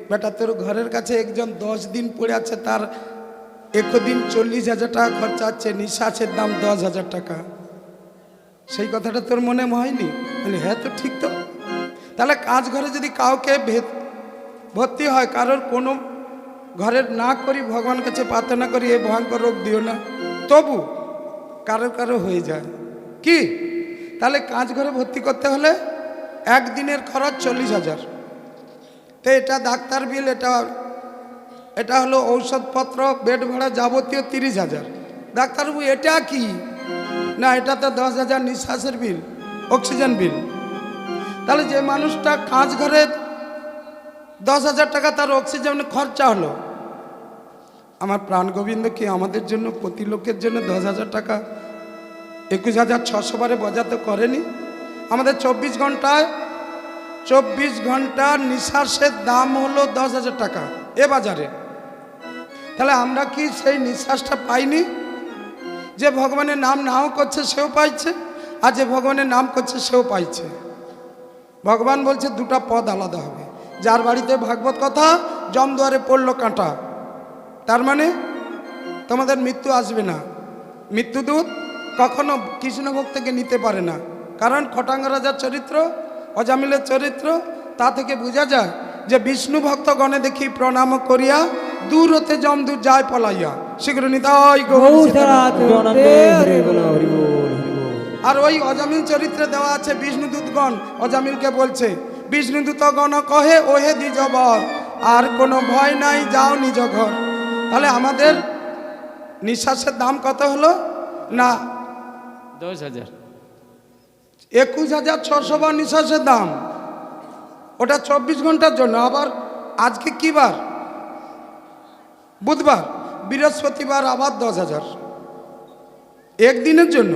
Speaker 1: বেটা, তোর ঘরের কাছে একজন 10 দিন পড়ে আছে, তার 1 দিন 40,000 টাকা খরচা আছে, নিঃশ্বাসের দাম 10,000 টাকা। সেই কথাটা তোর মনে হয়নি? বলি হ্যাঁ, তো ঠিক তো। তাহলে কাজ ঘরে যদি কাউকে ভর্তি হয়, কারোর কোনো ঘরের না করি, ভগবান কাছে প্রার্থনা করি এ ভয়ঙ্কর রোগ দিও না, তবু কারো হয়ে যায় কি? তাহলে কাজ ঘরে ভর্তি করতে হলে একদিনের খরচ 40,000। তো এটা ডাক্তার বিল, এটা হলো ঔষধপত্র, বেড ভাড়া যাবতীয় 30,000। ডাক্তারবাবু এটা কি? না, এটা তো 10,000 নিঃশ্বাসের বিল, অক্সিজেন বিল। তাহলে যে মানুষটা কাজ ঘরে 10,000 টাকা তার অক্সিজেন খরচা হলো, আমার প্রাণ গোবিন্দ কি আমাদের জন্য প্রতি লোকের জন্য 10,000 টাকা 21,600 বারে বজাতে করেনি? আমাদের 24 ঘন্টার নিঃশ্বাসের দাম হলো 10,000 টাকা এ বাজারে। তাহলে আমরা কি সেই নিঃশ্বাসটা পাইনি? যে ভগবানের নাম নাও করছে সেও পাইছে, আর যে ভগবানের নাম করছে সেও পাইছে। ভগবান বলছে দুটা পদ আলাদা হবে। যার বাড়িতে ভাগবত কথা, জমদুয়ারে পড়লো কাঁটা, তার মানে তোমাদের মৃত্যু আসবে না। মৃত্যুদূত কখনো কৃষ্ণ ভক্তকে নিতে পারে না, কারণ খটাঙ্গ রাজার চরিত্র, অজামিলের চরিত্র, তা থেকে বোঝা যায় যে বিষ্ণু ভক্তগণে দেখি প্রণাম করিয়া দূর হতে জমদূত যায় পলাইয়া। শীঘ্র নিতাই গৌর। আর ওই অজামিল চরিত্রে দেওয়া আছে বিষ্ণুদূতগণ অজামিলকে বলছে, বিষ্ণুদূতগণ কহে ওহে দ্বিজবর, আর কোনো ভয় নাই, যাও নিজ ঘর। তাহলে আমাদের নিঃশ্বাসের দাম কত হলো? না
Speaker 3: 10,000,
Speaker 1: 21,600 বার নিঃশ্বাসের দাম, ওটা 24 ঘন্টার জন্য। আবার আজকে কি বার? বুধবার, বৃহস্পতিবার আবার 10,000 একদিনের জন্য।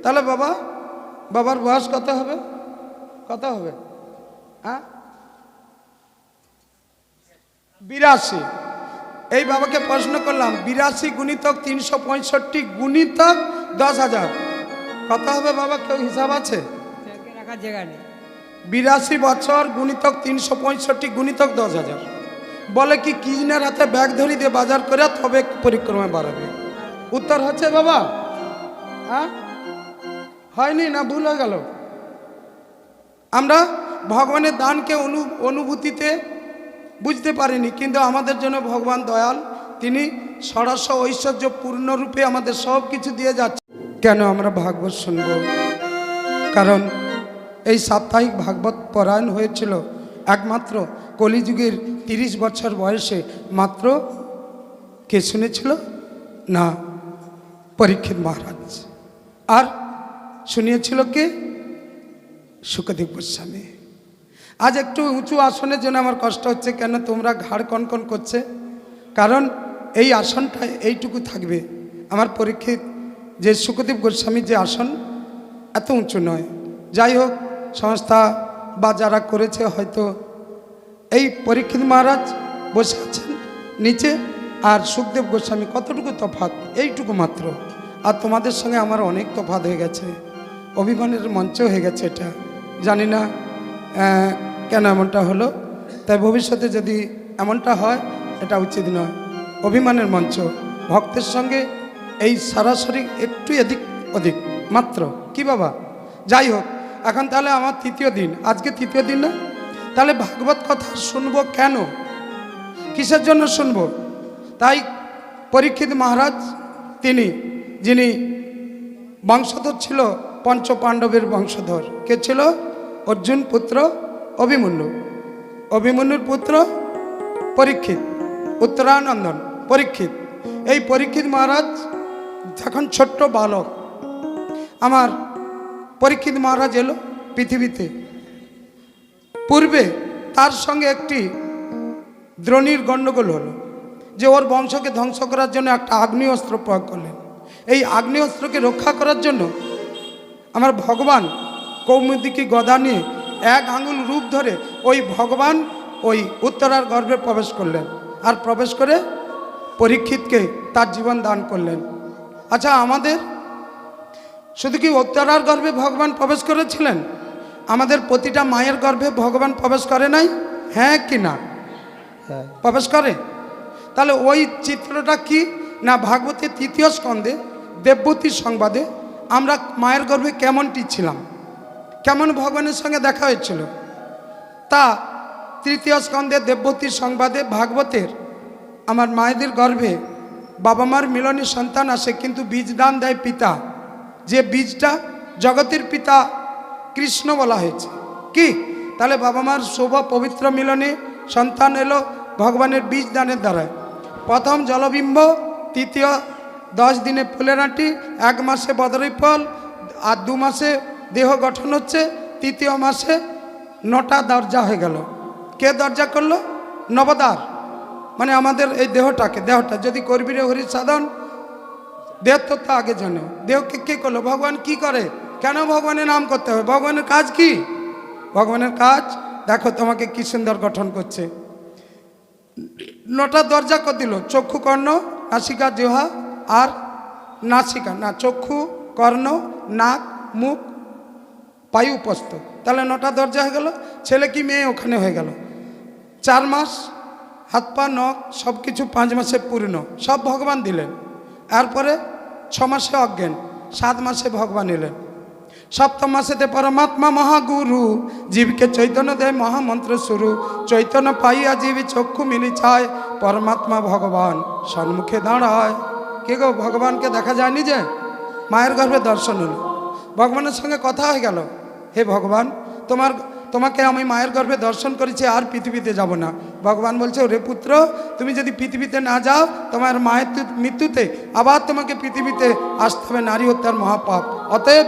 Speaker 1: তাহলে বাবা বাবার বয়স কত হবে? কত হবে? হ্যাঁ, 82। এই বাবাকে প্রশ্ন করলাম 82 গুণিতক 365 গুণিতক 10,000 কত হবে বাবা? কেউ হিসাব আছে?
Speaker 3: রাখার জায়গা নেই।
Speaker 1: 82 বছর গুণিতক 365 গুণিতক 10,000। বলে কি কিজনের হাতে ব্যাগ ধরি দিয়ে বাজার করে তবে পরিক্রমায় বাড়াবে। উত্তর হচ্ছে বাবা? হ্যাঁ, হয়নি না ভুল হয়ে গেল? আমরা ভগবানের দানকে অনুভূতিতে বুঝতে পারিনি, কিন্তু আমাদের জন্য ভগবান দয়াল, তিনি ষড়শ ঐশ্বর্য পূর্ণরূপে আমাদের সব কিছু দিয়ে যাচ্ছে। কেন আমরা ভাগবত শুনব? কারণ এই সাপ্তাহিক ভাগবত পরায়ণ হয়েছিল একমাত্র কলিযুগের 30 বছর বয়সে মাত্র। কে শুনেছিল? না, পরীক্ষিত মহারাজ। আর শুনিয়েছিল কে? শুকদেব গোস্বামী। আজ একটু উঁচু আসনের জন্য আমার কষ্ট হচ্ছে। কেন তোমরা ঘাড় কনকন করছে? কারণ এই আসনটা এইটুকু থাকবে। আমার পরীক্ষিত যে শুকদেব গোস্বামীর যে আসন এত উঁচু নয়। যাই হোক, সংস্থা বা যারা করেছে হয়তো এই পরীক্ষিত মহারাজ বসে আছেন নিচে, আর সুখদেব গোস্বামী কতটুকু তফাৎ, এইটুকু মাত্র। আর তোমাদের সঙ্গে আমার অনেক তফাৎ হয়ে গেছে, অভিমানের মঞ্চ হয়ে গেছে। এটা জানি না কেন এমনটা হলো। তাই ভবিষ্যতে যদি এমনটা হয় এটা উচিত নয়। অভিমানের মঞ্চ, ভক্তের সঙ্গে এই সরাসরি একটু এদিক ওদিক মাত্র। কি বাবা? যাই হোক, এখন তাহলে আমার তৃতীয় দিন, আজকে তৃতীয় দিন না? তাহলে ভাগবত কথা শুনবো কেন? কিসের জন্য শুনবো? তাই পরীক্ষিত মহারাজ তিনি, যিনি বংশধর ছিল পঞ্চ পাণ্ডবের বংশধর, কে ছিল? অর্জুন পুত্র অভিমন্যু, অভিমন্যুর পুত্র পরীক্ষিত, উত্তরানন্দন পরীক্ষিত। এই পরীক্ষিত মহারাজ যখন ছোট্ট বালক, আমার পরীক্ষিত মহারাজ এলো পৃথিবীতে। পূর্বে তার সঙ্গে একটি দ্রোণীর গণ্ডগোল হলো, যে ওর বংশকে ধ্বংস করার জন্য একটা আগ্নেয়াস্ত্র প্রয়োগ করলেন। এই আগ্নেয়াস্ত্রকে রক্ষা করার জন্য আমার ভগবান কৌমুদিকি গদা নিয়ে 1 আঙুল রূপ ধরে ওই ভগবান ওই উত্তরার গর্ভে প্রবেশ করলেন, আর প্রবেশ করে পরীক্ষিতকে তার জীবন দান করলেন। আচ্ছা, আমাদের শুধু কি উত্তরার গর্ভে ভগবান প্রবেশ করেছিলেন? আমাদের প্রতিটা মায়ের গর্ভে ভগবান প্রবেশ করে নাই? হ্যাঁ কি না? প্রবেশ করে। তাহলে ওই চিত্রটা কি না, ভাগবতের 3য় স্কন্ধে দেববতীর সংবাদে আমরা মায়ের গর্ভে কেমনটি ছিলাম, কেমন ভগবানের সঙ্গে দেখা হয়েছিল, তা 3য় স্কন্ধে দেববতীর সংবাদে ভাগবতের আমার মায়েদের গর্ভে বাবা মার মিলনে সন্তান আসে, কিন্তু বীজ দান দেয় পিতা। যে বীজটা জগতের পিতা কৃষ্ণ বলা হয়েছে। কি? তাহলে বাবা মার শুভ পবিত্র মিলনে সন্তান এলো ভগবানের বীজ দানের দ্বারায়। প্রথম জলবিম্ব, তৃতীয় 10 দিনে ফুলের আঁটি, 1 মাসে বদরি ফল, আর 2 মাসে দেহ গঠন হচ্ছে, তৃতীয় মাসে 9টা দরজা হয়ে গেল। কে দরজা করলো? নবদ্বার। মানে আমাদের এই দেহটা যদি করবি রে হরি সাধন, দেহ তো আগে জানো। দেহকে কে করলো? ভগবান। কি করে? কেন ভগবানের নাম করতে হবে? ভগবানের কাজ কি? ভগবানের কাজ দেখো তোমাকে কি সুন্দর গঠন করছে। 9টা দরজা করে দিল, চক্ষু, কর্ণ, নাসিকা, জিহ্বা আর নাসিকা না, চক্ষু, কর্ণ, নাক, মুখ, পায়ু, উপস্থ। তাহলে 9টা দরজা হয়ে গেল। ছেলে কি মেয়ে ওখানে হয়ে গেল। 4 মাস হাত পা নখ সব কিছু 5 মাসে পূর্ণ, সব ভগবান দিলেন। এরপরে 6 মাসে অজ্ঞান, 7 মাসে ভগবান এলেন। 7ম মাসেতে পরমাত্মা মহাগুরু, জীবকে চৈতন্য দেয় মহামন্ত্র শুরু। চৈতন্য পাইয়া জীবী চক্ষু মিলি চায়, পরমাত্মা ভগবান সম্মুখে দাঁড়ায়। কে গো? ভগবানকে দেখা যায়নি যে? মায়ের গর্ভে দর্শন হলো, ভগবানের সঙ্গে কথা হয়ে গেল। হে ভগবান, তোমাকে আমি মায়ের গর্ভে দর্শন করেছি, আর পৃথিবীতে যাব না। ভগবান বলছে, ওরে পুত্র, তুমি যদি পৃথিবীতে না যাও, তোমার মায়ের মৃত্যুতে আবার তোমাকে পৃথিবীতে আসতে হবে, নারী হত্যার মহাপাপ। অতএব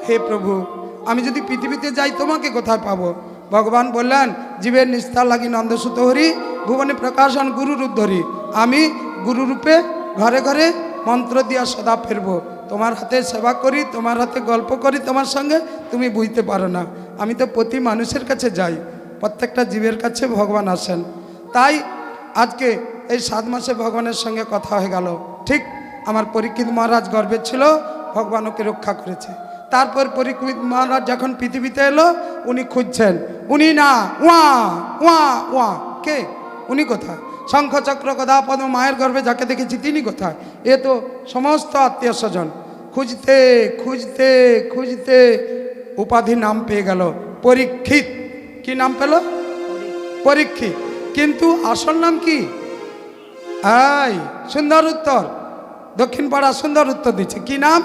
Speaker 1: হে প্রভু, আমি যদি পৃথিবীতে যাই তোমাকে কোথায় পাবো? ভগবান বললেন, জীবের নিস্তার লাগি নন্দসুত হরি, ভুবনে প্রকাশন গুরুর উদ্ধরি। আমি গুরুরূপে ঘরে ঘরে মন্ত্র দিয়া সদা ফেরবো। তোমার হাতে সেবা করি, তোমার হাতে গল্প করি তোমার সঙ্গে, তুমি বুঝতে পারো না। আমি তো প্রতি মানুষের কাছে যাই, প্রত্যেকটা জীবের কাছে ভগবান আসেন। তাই আজকে এই 7 মাসে ভগবানের সঙ্গে কথা হয়ে গেল। ঠিক আমার পরীক্ষিত মহারাজ গর্বে ছিল, ভগবান ওকে রক্ষা করেছে। তারপর পরীক্ষিত মহারাজ যখন পৃথিবীতে এলো, উনি খুঁজছেন, উনি না, ওয়া ওয়া ওয়া কে, উনি কোথায়? শঙ্খচক্র গদা পদ্ম মায়ের গর্ভে যাকে দেখেছি তিনি কোথায়? এ তো সমস্ত আত্মীয় স্বজন। খুঁজতে খুঁজতে খুঁজতে উপাধি নাম পেয়ে গেল পরীক্ষিত। কি নাম পেল? পরীক্ষিত। কিন্তু আসল নাম কি? এই সুন্দর উত্তর, দক্ষিণ পাড়া সুন্দর উত্তর দিচ্ছে। কি নাম?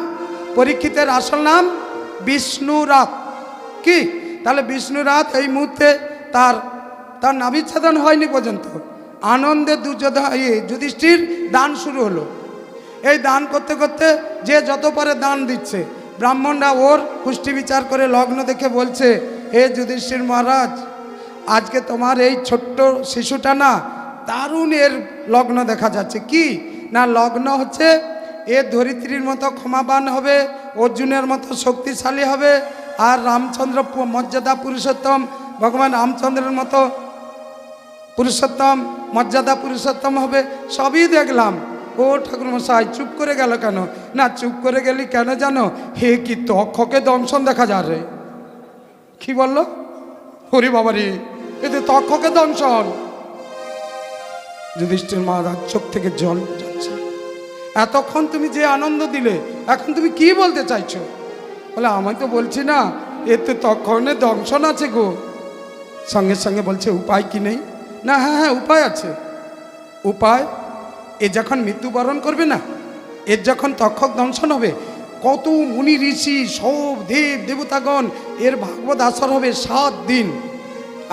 Speaker 1: পরীক্ষিতের আসল নাম বিষ্ণুরাত। কি তাহলে বিষ্ণুরাত এই মুহূর্তে তার নাভিচ্ছেদন হয়নি পর্যন্ত, আনন্দে যুধিষ্ঠির দান শুরু হলো। এই দান করতে করতে যে যত পারে দান দিচ্ছে, ব্রাহ্মণরা ওর পুষ্টি বিচার করে লগ্ন দেখে বলছে, হে যুধিষ্ঠির মহারাজ, আজকে তোমার এই ছোট্ট শিশুটা না দারুণ, এর লগ্ন দেখা যাচ্ছে। কি না লগ্ন হচ্ছে, এ ধরিত্রীর মতো ক্ষমাবান হবে, অর্জুনের মতো শক্তিশালী হবে, আর রামচন্দ্র মর্যাদা পুরুষোত্তম, ভগবান রামচন্দ্রের মতো পুরুষোত্তম মর্যাদা পুরুষোত্তম হবে। সবই দেখলাম। ও ঠাকুরমশাই চুপ করে গেল কেন? না চুপ করে গেলি কেন জানো? হে কি তক্ষকে দংশন দেখা যায় রে। কি বললো? হরি বাবারি, এতে তক্ষকে দংশন। যুধিষ্ঠির মহারাজ চোখ থেকে জল যাচ্ছে। এতক্ষণ তুমি যে আনন্দ দিলে, এখন তুমি কি বলতে চাইছো? বলে আমি তো বলছি না, এতে তক্ষণে দংশন আছে গো। সঙ্গে সঙ্গে বলছে উপায় কি নেই? না হ্যাঁ হ্যাঁ উপায় আছে। উপায়? এ যখন মৃত্যুবরণ করবে না, এর যখন তক্ষক দংশন হবে, কত মুনি ঋষি সব দেব দেবতাগণ এর ভাগবত আসর হবে 7 দিন।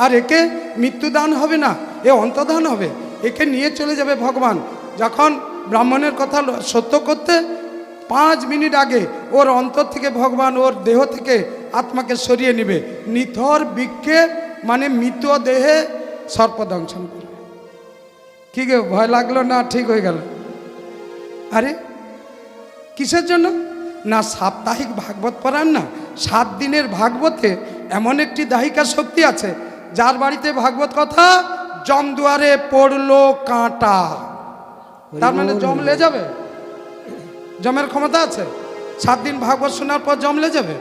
Speaker 1: আর একে মৃত্যুদান হবে না, এ অন্তদান হবে। একে নিয়ে চলে যাবে ভগবান। যখন ব্রাহ্মণের কথা সত্য করতে 5 মিনিট আগে ওর অন্তর থেকে ভগবান ওর দেহ থেকে আত্মাকে সরিয়ে নেবে। নিথর বৃক্ষে মানে মৃত দেহে সর্পদংশন করবে। কি গে, ভয় লাগলো না? ঠিক হয়ে গেল। আরে কিসের জন্য? না সাপ্তাহিক ভাগবত পড়ান না, 7 দিনের ভাগবতে এমন একটি দাহিকা শক্তি আছে, যার বাড়িতে ভাগবত কথা জম দুয়ারে পড়লো কাঁটা, তার মানে জমলে যাবে? জমের ক্ষমতা আছে? 7 দিন ভাগবত শোনার পর জমলে যাবে?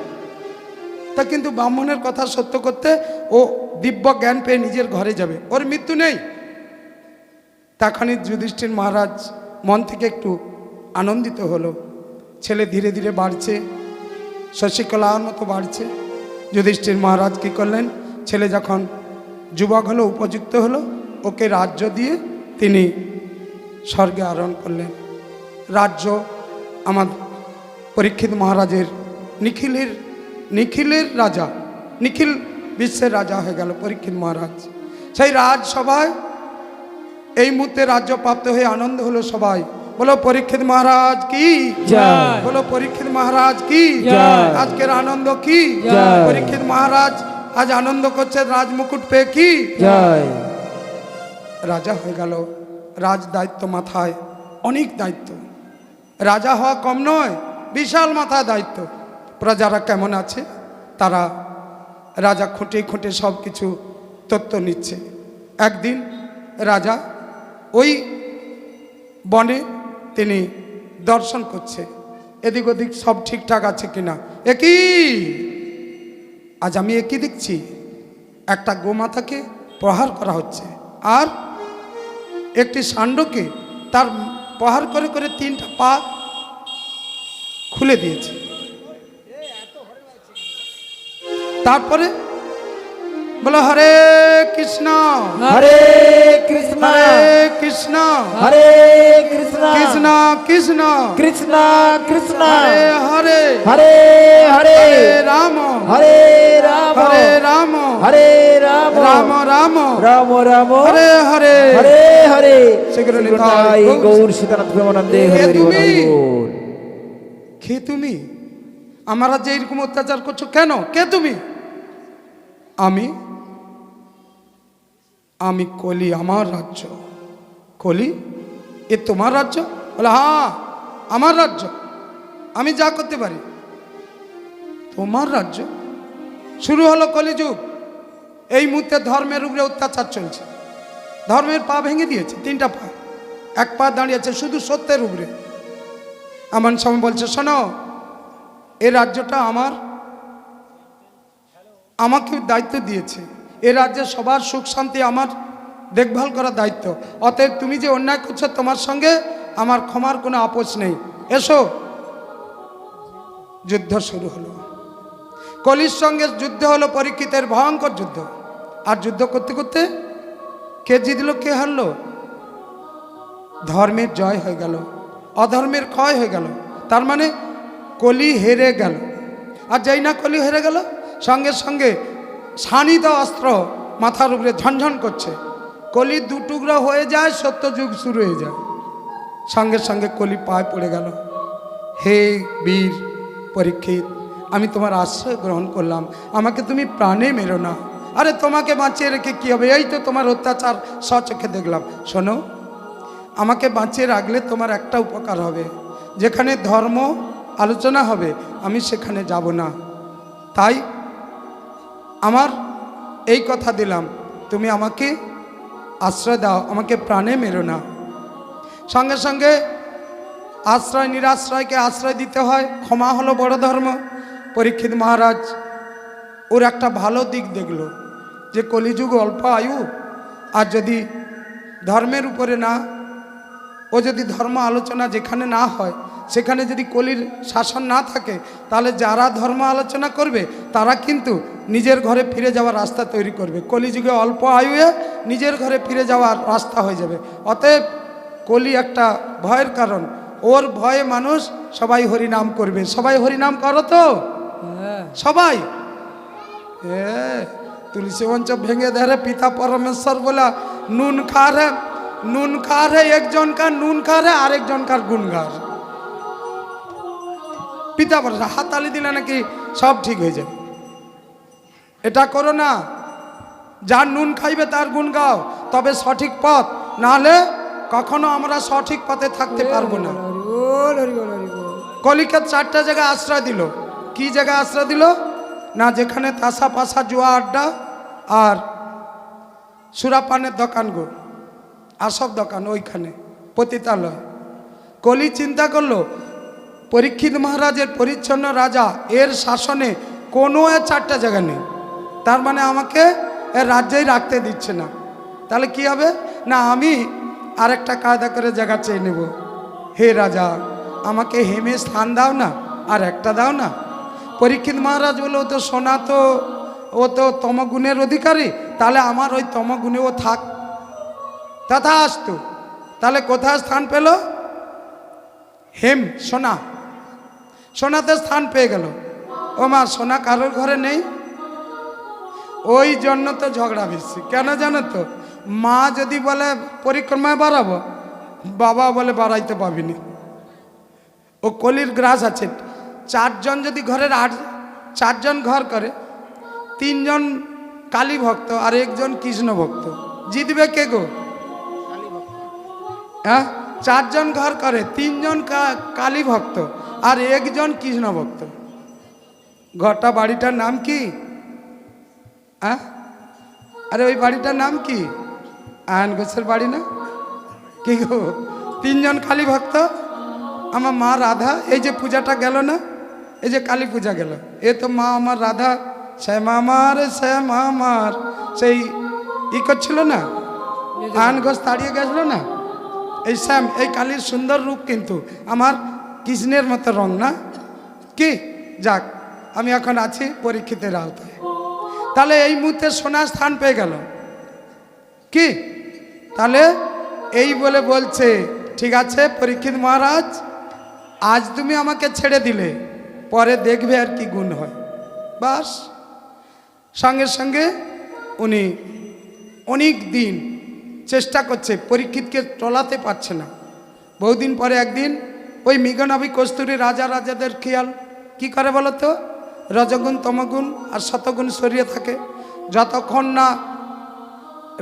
Speaker 1: তা কিন্তু ব্রাহ্মণের কথা সত্য করতে ও দিব্য জ্ঞান পেয়ে নিজের ঘরে যাবে, ওর মৃত্যু নেই। তখনই যুধিষ্ঠির মহারাজ মন থেকে একটু আনন্দিত হলো। ছেলে ধীরে ধীরে বাড়ছে, শশীকলার মতো বাড়ছে। যুধিষ্ঠির মহারাজ কী করলেন? ছেলে যখন যুবক হলো, উপযুক্ত হলো, ওকে রাজ্য দিয়ে তিনি স্বর্গে আরোহণ করলেন। রাজ্য আমার পরীক্ষিত মহারাজের নিখিলের রাজা, নিখিল বিশ্বের রাজা হয়ে গেল পরীক্ষিত মহারাজ। সেই রাজসভায় এই মুহূর্তে রাজ্য প্রাপ্ত হয়ে আনন্দ হলো সবাই। বলো পরীক্ষিত মহারাজ কি জয়, বলো পরীক্ষিত মহারাজ কি জয়। আজকের আনন্দ কি জয়। পরীক্ষিত মহারাজ আজ আনন্দ করছে রাজমুকুট পেয়ে কি জয়। রাজা হয়ে গেল, রাজ দায়িত্ব মাথায়, অনেক দায়িত্ব। রাজা হওয়া কম নয়, বিশাল মাথায় দায়িত্ব। প্রজারা কেমন আছে তারা রাজা খুঁটে খুঁটে সব কিছু তথ্য নিচ্ছে। একদিন রাজা ওই বনে তিনি দর্শন করছে, এদিক ওদিক সব ঠিকঠাক আছে কিনা। একই আজ আমি একই দেখছি, একটা গোমাতাকে প্রহার করা হচ্ছে, আর একটি ষাণ্ডকে তার প্রহার করে করে 3টা পা খুলে দিয়েছে। তারপরে বলো হরে কৃষ্ণ
Speaker 2: হরে কৃষ্ণ
Speaker 1: হরে কৃষ্ণ
Speaker 2: হরে কৃষ্ণ
Speaker 1: কৃষ্ণ কৃষ্ণ
Speaker 2: কৃষ্ণ কৃষ্ণ
Speaker 1: হরে হরে
Speaker 2: হরে হরে
Speaker 1: রাম
Speaker 2: হরে রাম
Speaker 1: হরে রাম
Speaker 2: হরে রাম
Speaker 1: রাম রাম
Speaker 2: রাম রাম
Speaker 1: হরে হরে
Speaker 2: হরে হরে
Speaker 1: শীঘ্র
Speaker 2: নিতাই গৌর সীতানাথ প্রেমানন্দে হরে হরি বল হরি বল।
Speaker 1: কে তুমি? আমরা যে এরকম অত্যাচার করছো কেন? কে তুমি? আমি কলি, আমার রাজ্য। কলি? এ তোমার রাজ্য? বলে হ্যাঁ আমার রাজ্য। আমি যা করতে পারি। তোমার রাজ্য শুরু হলো কলিযুগ। এই মুহূর্তে ধর্মের উপরে অত্যাচার চলছে। ধর্মের পা ভেঙে দিয়েছে, 3টা পা, এক পা দাঁড়িয়েছে শুধু সত্যের উপরে। এমন সময় বলছে, শোনো, এই রাজ্যটা আমার, আমাকে দায়িত্ব দিয়েছে। এ রাজ্যে সবার সুখ শান্তি আমার দেখভাল করার দায়িত্ব। অতএব তুমি যে অন্যায় করছো, তোমার সঙ্গে আমার ক্ষমার কোনো আপোষ নেই। এসো। যুদ্ধ শুরু হলো। কলির সঙ্গে যুদ্ধ হলো, পরীক্ষিতের ভয়ঙ্কর যুদ্ধ। আর যুদ্ধ করতে করতে কে জিতলো, কে হারলো? ধর্মের জয় হয়ে গেল, অধর্মের ক্ষয় হয়ে গেল। তার মানে কলি হেরে গেল। আর যেই না কলি হেরে গেল, সঙ্গে সঙ্গে শানিত অস্ত্র মাথার উপরে ঝনঝন করছে। কলি 2 টুকরা হয়ে যায়, সত্যযুগ শুরু হয়ে যায়। সঙ্গে সঙ্গে কলি পায়ে পড়ে গেল। হে বীর পরীক্ষিত, আমি তোমার আশ্রয় গ্রহণ করলাম, আমাকে তুমি প্রাণে মেরো না। আরে তোমাকে বাঁচিয়ে রেখে কী হবে? এই তো তোমার অত্যাচার স্বচক্ষে দেখলাম। শোনো, আমাকে বাঁচিয়ে রাখলে তোমার একটা উপকার হবে। যেখানে ধর্ম আলোচনা হবে আমি সেখানে যাব না। তাই আমার এই কথা দিলাম, তুমি আমাকে আশ্রয় দাও, আমাকে প্রাণে মেরো না। সঙ্গে সঙ্গে আশ্রয় নিরাশ্রয়কে আশ্রয় দিতে হয়। ক্ষমা হলো বড় ধর্ম। পরীক্ষিত মহারাজ ওর একটা ভালো দিক দেখলো যে কলিযুগ অল্প আয়ু, আর যদি ধর্মের উপরে না, ও যদি ধর্ম আলোচনা যেখানে না হয়, সেখানে যদি কলির শাসন না থাকে, তাহলে যারা ধর্ম আলোচনা করবে তারা কিন্তু নিজের ঘরে ফিরে যাওয়ার রাস্তা তৈরি করবে। কলিযুগে অল্প আয়ুয়ে নিজের ঘরে ফিরে যাওয়ার রাস্তা হয়ে যাবে। অতএব কলি একটা ভয়ের কারণ। ওর ভয়ে মানুষ সবাই হরিনাম করবে। সবাই হরিনাম করো তো,
Speaker 3: হ্যাঁ।
Speaker 1: সবাই। তুলসী মঞ্চ ভেঙে ধরে पिता परमेश्वर बोला नून खा रहे एक जन का नून खा रहे आरेक जन का गुण गा रहे। पिता पर हाथ ताली दिला नाकि सब ठीक हो जाए। এটা করো না। যার নুন খাইবে তার গুণ গাও, তবে সঠিক পথ, নাহলে কখনো আমরা সঠিক পথে থাকতে পারবো না।
Speaker 3: হরি বল, হরি বল, হরি বল।
Speaker 1: কলিকাত 4টা জায়গায় আশ্রয় দিল। কি জায়গায় আশ্রয় দিল? না যেখানে তাসা পাশা জুয়া আড্ডা আর সুরাপানের দোকানগো, আসব দোকান, ওইখানে পতিতালয়। কলি চিন্তা করলো, পরীক্ষিত মহারাজের পরিচ্ছন্ন রাজা, এর শাসনে কোনো 4টা জায়গা নেই। তার মানে আমাকে এর রাজ্যেই রাখতে দিচ্ছে না। তাহলে কি হবে? না আমি আরেকটা কায়দা করে জায়গা চেয়ে নেব। হে রাজা, আমাকে হেমে স্থান দাও না, আর একটা দাও না। পরীক্ষিত মহারাজ বলে, ও তো সোনা, তো ও তো তমগুণের অধিকারী, তাহলে আমার ওই তমগুণে ও থাক। তথা আসতো। তাহলে কোথায় স্থান পেল? হেম, সোনা, সোনাতে স্থান পেয়ে গেল। ও মা, সোনা কারোর ঘরে নেই। ওই জন্য তো ঝগড়া বেশি। কেন জানো তো? মা যদি বলে পরিক্রমায় বাড়াবো, বাবা বলে বাড়াইতে পাবিনি। ও কলির গ্রাস আছে। 4 জন যদি ঘরের 4 জন ঘর করে, 3 জন কালী ভক্ত আর 1 জন কৃষ্ণ ভক্ত, জিতবে কে গো? হ্যাঁ, 4 জন ঘর করে, 3 জন কালী ভক্ত আর 1 জন কৃষ্ণ ভক্ত। ঘরটা, বাড়িটার নাম কি? হ্যাঁ, আরে ওই বাড়িটার নাম কি? আয়ন ঘোষের বাড়ি না কি গো? 3 জন কালী ভক্ত, আমার মা রাধা। এই যে পূজাটা গেল না, এই যে কালী পূজা গেল, এ তো মা আমার রাধা শ্যামা আমার, শ্যামা আমার, সেই ই করছিল না, আয়ন ঘোষ তাড়িয়ে গেছিল না, এই শ্যাম, এই কালীর সুন্দর রূপ কিন্তু আমার কৃষ্ণের মতো রং না কি? যাক, আমি এখন আছি পরীক্ষিতের আওতায়। তাহলে এই মুহূর্তে সোনা স্থান পেয়ে গেল কি? তাহলে এই বলে বলছে, ঠিক আছে পরীক্ষিত মহারাজ, আজ তুমি আমাকে ছেড়ে দিলে, পরে দেখবে আর কি গুণ হয়। বাস, সঙ্গে সঙ্গে উনি অনেক দিন চেষ্টা করছে, পরীক্ষিতকে টলাতে পারছে না। বহুদিন পরে একদিন ওই মৃগনাভি কস্তুরী রাজাদের খেয়াল কি করে বলো তো? রজগুণ, তমগুণ আর শতগুণ সরিয়ে থাকে। যতক্ষণ না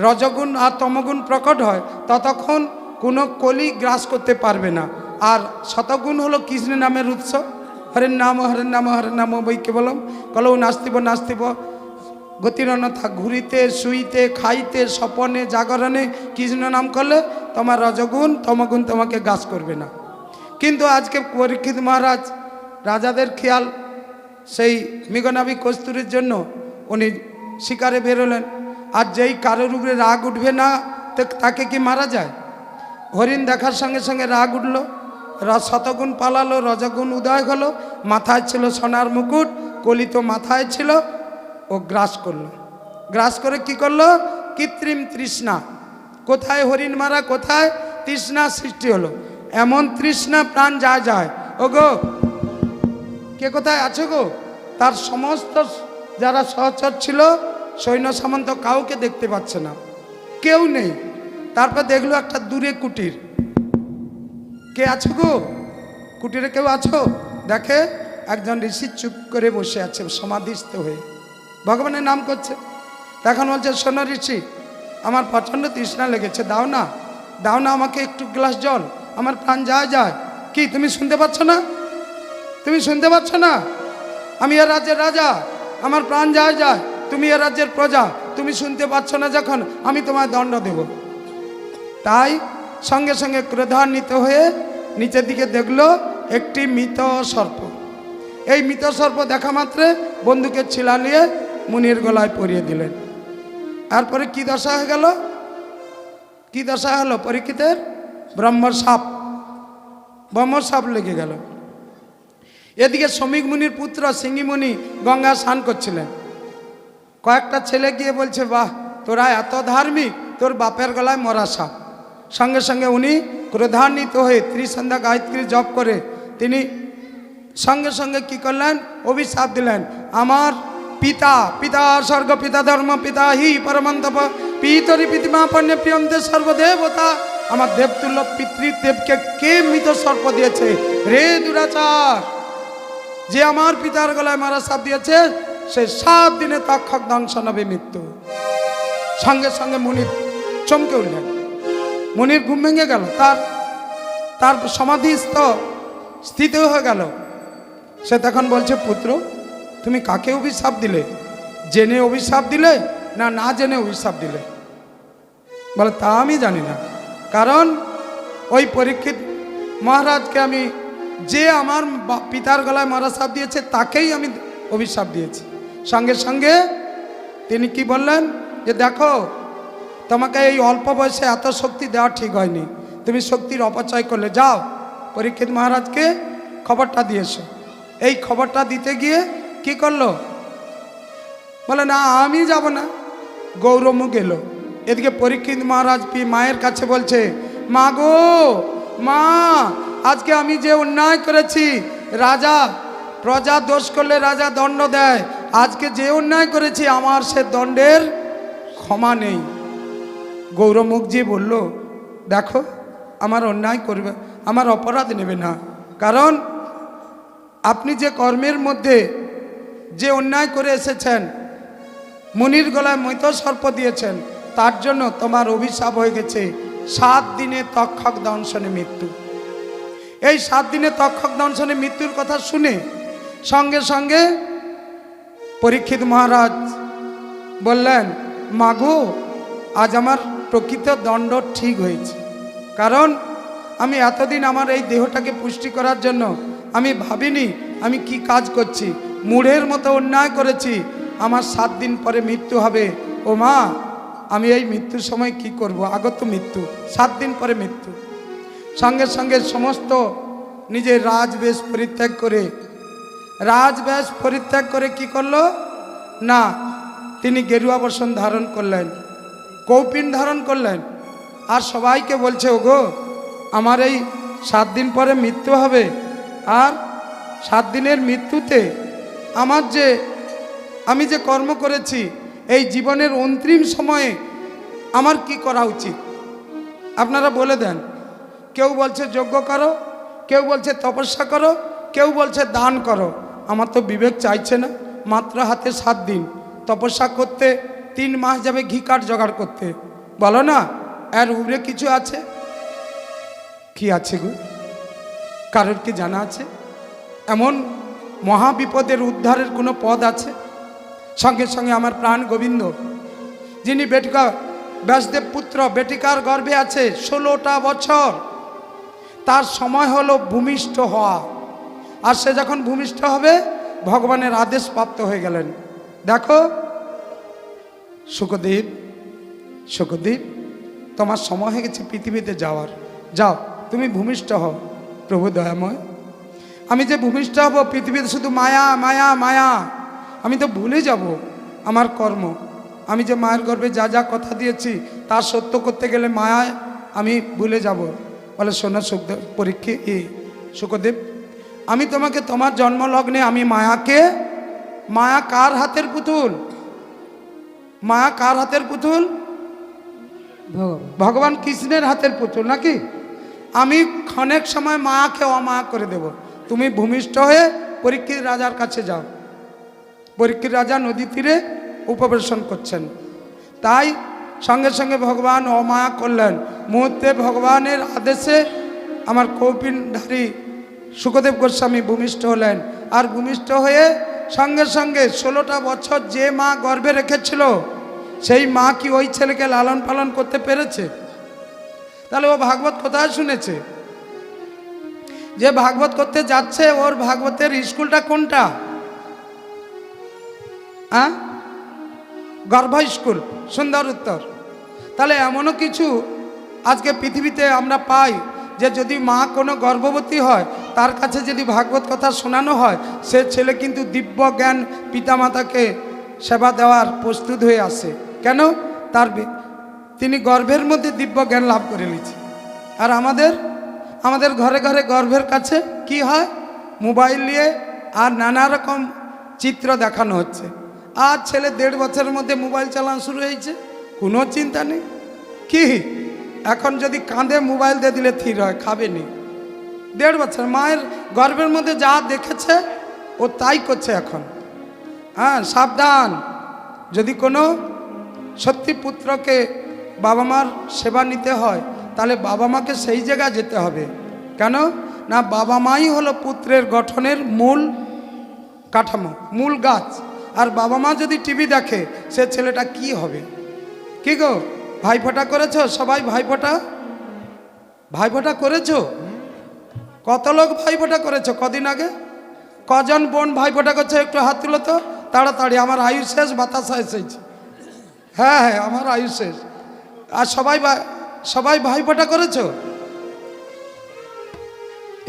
Speaker 1: রজগুণ আর তমগুণ প্রকট হয়, ততক্ষণ কোনো কলি গ্রাস করতে পারবে না। আর শতগুণ হলো কৃষ্ণ নামের উৎস, হরের নাম বই কেবলম কলৌ নাস্তিব গতির অন্যথা ঘুরিতে শুইতে খাইতে স্বপনে জাগরণে কৃষ্ণ নাম করলে তোমার রজগুণ তমগুণ তোমাকে গ্রাস করবে না। কিন্তু আজকে পরীক্ষিত মহারাজ রাজাদের খেয়াল সেই মৃগনাভি কস্তুরীর জন্য উনি শিকারে বেরোলেন। আর যেই কারোর উপরে রাগ উঠবে না তাকে কি মারা যায়? হরিণ দেখার সঙ্গে সঙ্গে রাগ উঠল, শতগুণ পালালো, রজগুণ উদয় হলো, মাথায় ছিল সোনার মুকুট, কলিত মাথায় ছিল, ও গ্রাস করলো। গ্রাস করে কি করলো? কৃত্রিম তৃষ্ণা। কোথায় হরিণ মারা, কোথায় তৃষ্ণা সৃষ্টি হলো। এমন তৃষ্ণা প্রাণ যায় ও গো কে কোথায় আছো গো? তার সমস্ত যারা সহচর ছিল সৈন্য সামন্ত কাউকে দেখতে পাচ্ছে না, কেউ নেই। তারপর দেখলো একটা দূরে কুটির, কে আছো গো? কুটিরে কেউ আছো? দেখে একজন ঋষি চুপ করে বসে আছে সমাধিস্থ হয়ে, ভগবানের নাম করছে। তখন বলছে, শোনো ঋষি, আমার প্রচণ্ড তৃষ্ণা লেগেছে, দাও না আমাকে একটু গ্লাস জল, আমার প্রাণ যায়। কি তুমি শুনতে পাচ্ছ না? তুমি শুনতে পাচ্ছ না? আমি এ রাজ্যের রাজা, আমার প্রাণ যায়। তুমি এ রাজ্যের প্রজা, তুমি শুনতে পাচ্ছ না যখন আমি তোমায় দণ্ড দেব। তাই সঙ্গে সঙ্গে ক্রোধান্বিত হয়ে নিচের দিকে দেখলো একটি মৃত সর্প। এই মৃত সর্প দেখা মাত্রে বন্দুকের ছিলা নিয়ে মুনির গলায় পরিয়ে দিলেন। তারপরে কি দশা হয়ে গেল? কি দশা হলো পরীক্ষিতের? ব্রহ্মসাপ লেগে গেল। এদিকে শ্রমিক মুনির পুত্র সিঙ্গি মুনি গঙ্গা স্নান করছিলেন। কয়েকটা ছেলে গিয়ে বলছে, বাহ, তোরা এত ধার্মিক, তোর বাপের গলায় মরা সাপ। সঙ্গে সঙ্গে উনি ক্রোধান্বিত হয়ে ত্রিসন্ধ্যা গায়ত্রী জপ করে তিনি সঙ্গে সঙ্গে কি করলেন? অভিশাপ দিলেন, আমার পিতা স্বর্গ পিতা ধর্ম পিতা হি পরমন্তপ পিতরি পিতিমা পণ্য প্রিয়ন্তে সর্বদেবতা। আমার দেবতুল্য পিতৃদেবকে কে মৃত সর্প দিয়েছে? রে দুরাচার, যে আমার পিতার গলায় মারা সাপ দিয়েছে সে 7 দিনে তক্ষক দংশন হবে, মৃত্যু। সঙ্গে সঙ্গে মুনির চমকে উঠলেন, মুনির ঘুম ভেঙে গেল, তার সমাধিস্থ স্থিত হয়ে গেল। সে তখন বলছে, পুত্র, তুমি কাকে অভিশাপ দিলে? জেনে অভিশাপ দিলে না জেনে অভিশাপ দিলে? বলে, তা আমি জানি না, কারণ ওই পরীক্ষিত মহারাজকে আমি, যে আমার পিতার গলায় মারা সাপ দিয়েছে তাকেই আমি অভিশাপ দিয়েছি। সঙ্গে সঙ্গে তিনি কি বললেন, যে দেখো, তোমাকে এই অল্প বয়সে এত শক্তি দেওয়া ঠিক হয়নি, তুমি শক্তির অপচয় করলে। যাও পরীক্ষিত মহারাজকে খবরটা দিয়েছো। এই খবরটা দিতে গিয়ে কি করলো? বলে, না আমি যাব না। গৌরমুখ এলো। এদিকে পরীক্ষিত মহারাজ মায়ের কাছে বলছে, মা গো, মা, আজকে আমি যে অন্যায় করেছি, রাজা প্রজা দোষ করলে রাজা দণ্ড দেয়, আজকে যে অন্যায় করেছি আমার সে দণ্ডের ক্ষমা নেই। গৌরমুখজি বলল, দেখো, আমার অন্যায় করবে, আমার অপরাধ নেবে না, কারণ আপনি যে কর্মের মধ্যে যে অন্যায় করে এসেছেন, মুনির গলায় মৃত সর্প দিয়েছেন, তার জন্য তোমার অভিশাপ হয়ে গেছে 7 দিনে তক্ষক দংশনে মৃত্যু। এই 7 দিনে তক্ষক দংশনে মৃত্যুর কথা শুনে সঙ্গে সঙ্গে পরীক্ষিত মহারাজ বললেন, মাগো, আজ আমার প্রকৃত দণ্ড ঠিক হয়েছে, কারণ আমি এতদিন আমার এই দেহটাকে পুষ্টি করার জন্য আমি ভাবিনি আমি কি কাজ করছি, মূঢ়ের মতো অন্যায় করেছি, আমার 7 দিন পরে মৃত্যু হবে। ও মা, আমি এই মৃত্যুর সময় কি করব? আগত মৃত্যু, 7 দিন পরে মৃত্যু। সঙ্গে সঙ্গে সমস্ত নিজের রাজবেশ পরিত্যাগ করে কি করলো না, তিনি গেরুয়া বসন ধারণ করলেন, কৌপিন ধারণ করলেন, আর সবাইকে বলছে, ওগো, আমার এই 7 দিন পরে মৃত্যু হবে, আর 7 দিনের মৃত্যুতে আমি যে কর্ম করেছি এই জীবনের অন্তিম সময়ে আমার কি করা উচিত? আপনারা বলে দেন। কেউ বলছে যজ্ঞ করো, কেউ বলছে তপস্যা করো, কেউ বলছে দান করো। আমার তো বিবেক চাইছে না, মাত্র হাতে 7 দিন, তপস্যা করতে 3 মাস যাবে ঘি কাঠ জোগাড় করতে, বলো না এর উপরে কিছু আছে? কি আছে গো? কারোর কি জানা আছে? এমন মহাবিপদের উদ্ধারের কোনো পদ আছে? সঙ্গে সঙ্গে আমার প্রাণ গোবিন্দ, যিনি বেটিকা ব্যাসদেব পুত্র, বেটিকার গর্ভে আছে 16টা বছর, তার সময় হলো ভূমিষ্ঠ হওয়া। আর সে যখন ভূমিষ্ঠ হবে ভগবানের আদেশ প্রাপ্ত হয়ে গেলেন। দেখো শুকদেব, শুকদেব, তোমার সময় হয়ে গেছে পৃথিবীতে যাওয়ার, যাও তুমি ভূমিষ্ঠ হও। প্রভু দয়াময়, আমি যে ভূমিষ্ঠ হব পৃথিবীতে শুধু মায়া মায়া মায়া, আমি তো ভুলে যাব আমার কর্ম। আমি যে মায়ের গর্ভে যা যা কথা দিয়েছি তা সত্য করতে গেলে মায়ায় আমি ভুলে যাব। বলে শোনো সুখদেব, শুকদেব, আমি তোমাকে তোমার জন্মলগ্নে আমি মায়াকে, মায়া কার হাতের পুতুল? মায়া কার হাতের পুতুল?
Speaker 3: ভগবান
Speaker 1: ভগবান কৃষ্ণের হাতের পুতুল নাকি? আমি ক্ষণেক সময় মায়াকে অমায়া করে দেব। তুমি ভূমিষ্ঠ হয়ে পরীক্ষিত রাজার কাছে যাও। পরীক্ষিত রাজা নদী তীরে উপবেশন করছেন, তাই সঙ্গে সঙ্গে ভগবান অমায়া করলেন। মুহূর্তে ভগবানের আদেশে আমার কৌপিনধারী শুকদেব গোস্বামী ভূমিষ্ঠ হলেন। আর ভূমিষ্ঠ হয়ে সঙ্গে সঙ্গে 16টা বছর যে মা গর্ভে রেখেছিল সেই মা কি ওই ছেলেকে লালন পালন করতে পেরেছে? তাহলে ও ভাগবত কোথায় শুনেছে? যে ভাগবত করতে যাচ্ছে ওর ভাগবতের স্কুলটা কোনটা? গর্ভ স্কুল। সুন্দর উত্তর। তাহলে এমনও কিছু আজকে পৃথিবীতে আমরা পাই যে যদি মা কোনো গর্ভবতী হয় তার কাছে যদি ভাগবত কথা শোনানো হয়, সে ছেলে কিন্তু দিব্য জ্ঞান পিতামাতাকে সেবা দেওয়ার প্রস্তুত হয়ে আসে। কেন? তিনি গর্ভের মধ্যে দিব্য জ্ঞান লাভ করে নিয়েছে। আর আমাদের ঘরে ঘরে গর্ভের কাছে কি হয়? মোবাইল নিয়ে আর নানা রকম চিত্র দেখানো হচ্ছে। আর ছেলে 1.5 বছরের মধ্যে মোবাইল চালানো শুরু হয়েছে, কোনো চিন্তা নেই। কি এখন যদি কাঁধে মোবাইল দিয়ে দিলে থির হয়, খাবে নি। 1.5 বছর মায়ের গর্ভের মধ্যে যা দেখেছে ও তাই করছে এখন। সাবধান, যদি কোনো সত্যি পুত্রকে বাবা মার সেবা নিতে হয় তাহলে বাবা মাকে সেই জায়গায় যেতে হবে। কেন না? বাবা মাই হলো পুত্রের গঠনের মূল কাঠামো, মূল গাছ। আর বাবা মা যদি টিভি দেখে সে ছেলেটা কি হবে? কি গো, ভাইফোঁটা করেছো? সবাই ভাইফোঁটা করেছো? কত লোক ভাইফোঁটা করেছো কদিন আগে? কজন বোন ভাইফোঁটা করছে? একটু হাত তুলো তো তাড়াতাড়ি। আমার আয়ু শেষ, বাতাসা এসেছে। হ্যাঁ হ্যাঁ, আমার আয়ু শেষ। আর সবাই ভাইফোঁটা করেছো?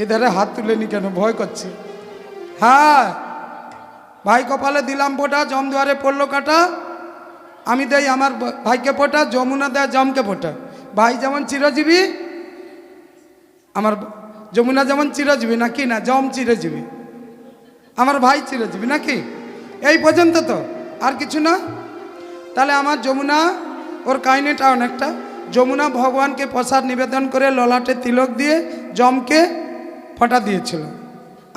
Speaker 1: এধারে হাত তুলেনি কেন? ভয় করছে। হ্যাঁ, ভাই কপালে দিলাম ফোঁটা, জম দুয়ারে পড়লো কাটা। আমি দেই আমার ভাইকে ফোঁটা, যমুনা দেয় জমকে ফোঁটা। ভাই যেমন চিরজীবী, আমার যমুনা যেমন চিরজীবী নাকি না? জম চিরজীবী, আমার ভাই চিরজীবী নাকি? এই পর্যন্ত তো, আর কিছু না। তাহলে আমার যমুনা, ওর কাহিনীটা অনেকটা। যমুনা ভগবানকে প্রসাদ নিবেদন করে ললাটে তিলক দিয়ে জমকে ফোঁটা দিয়েছিল।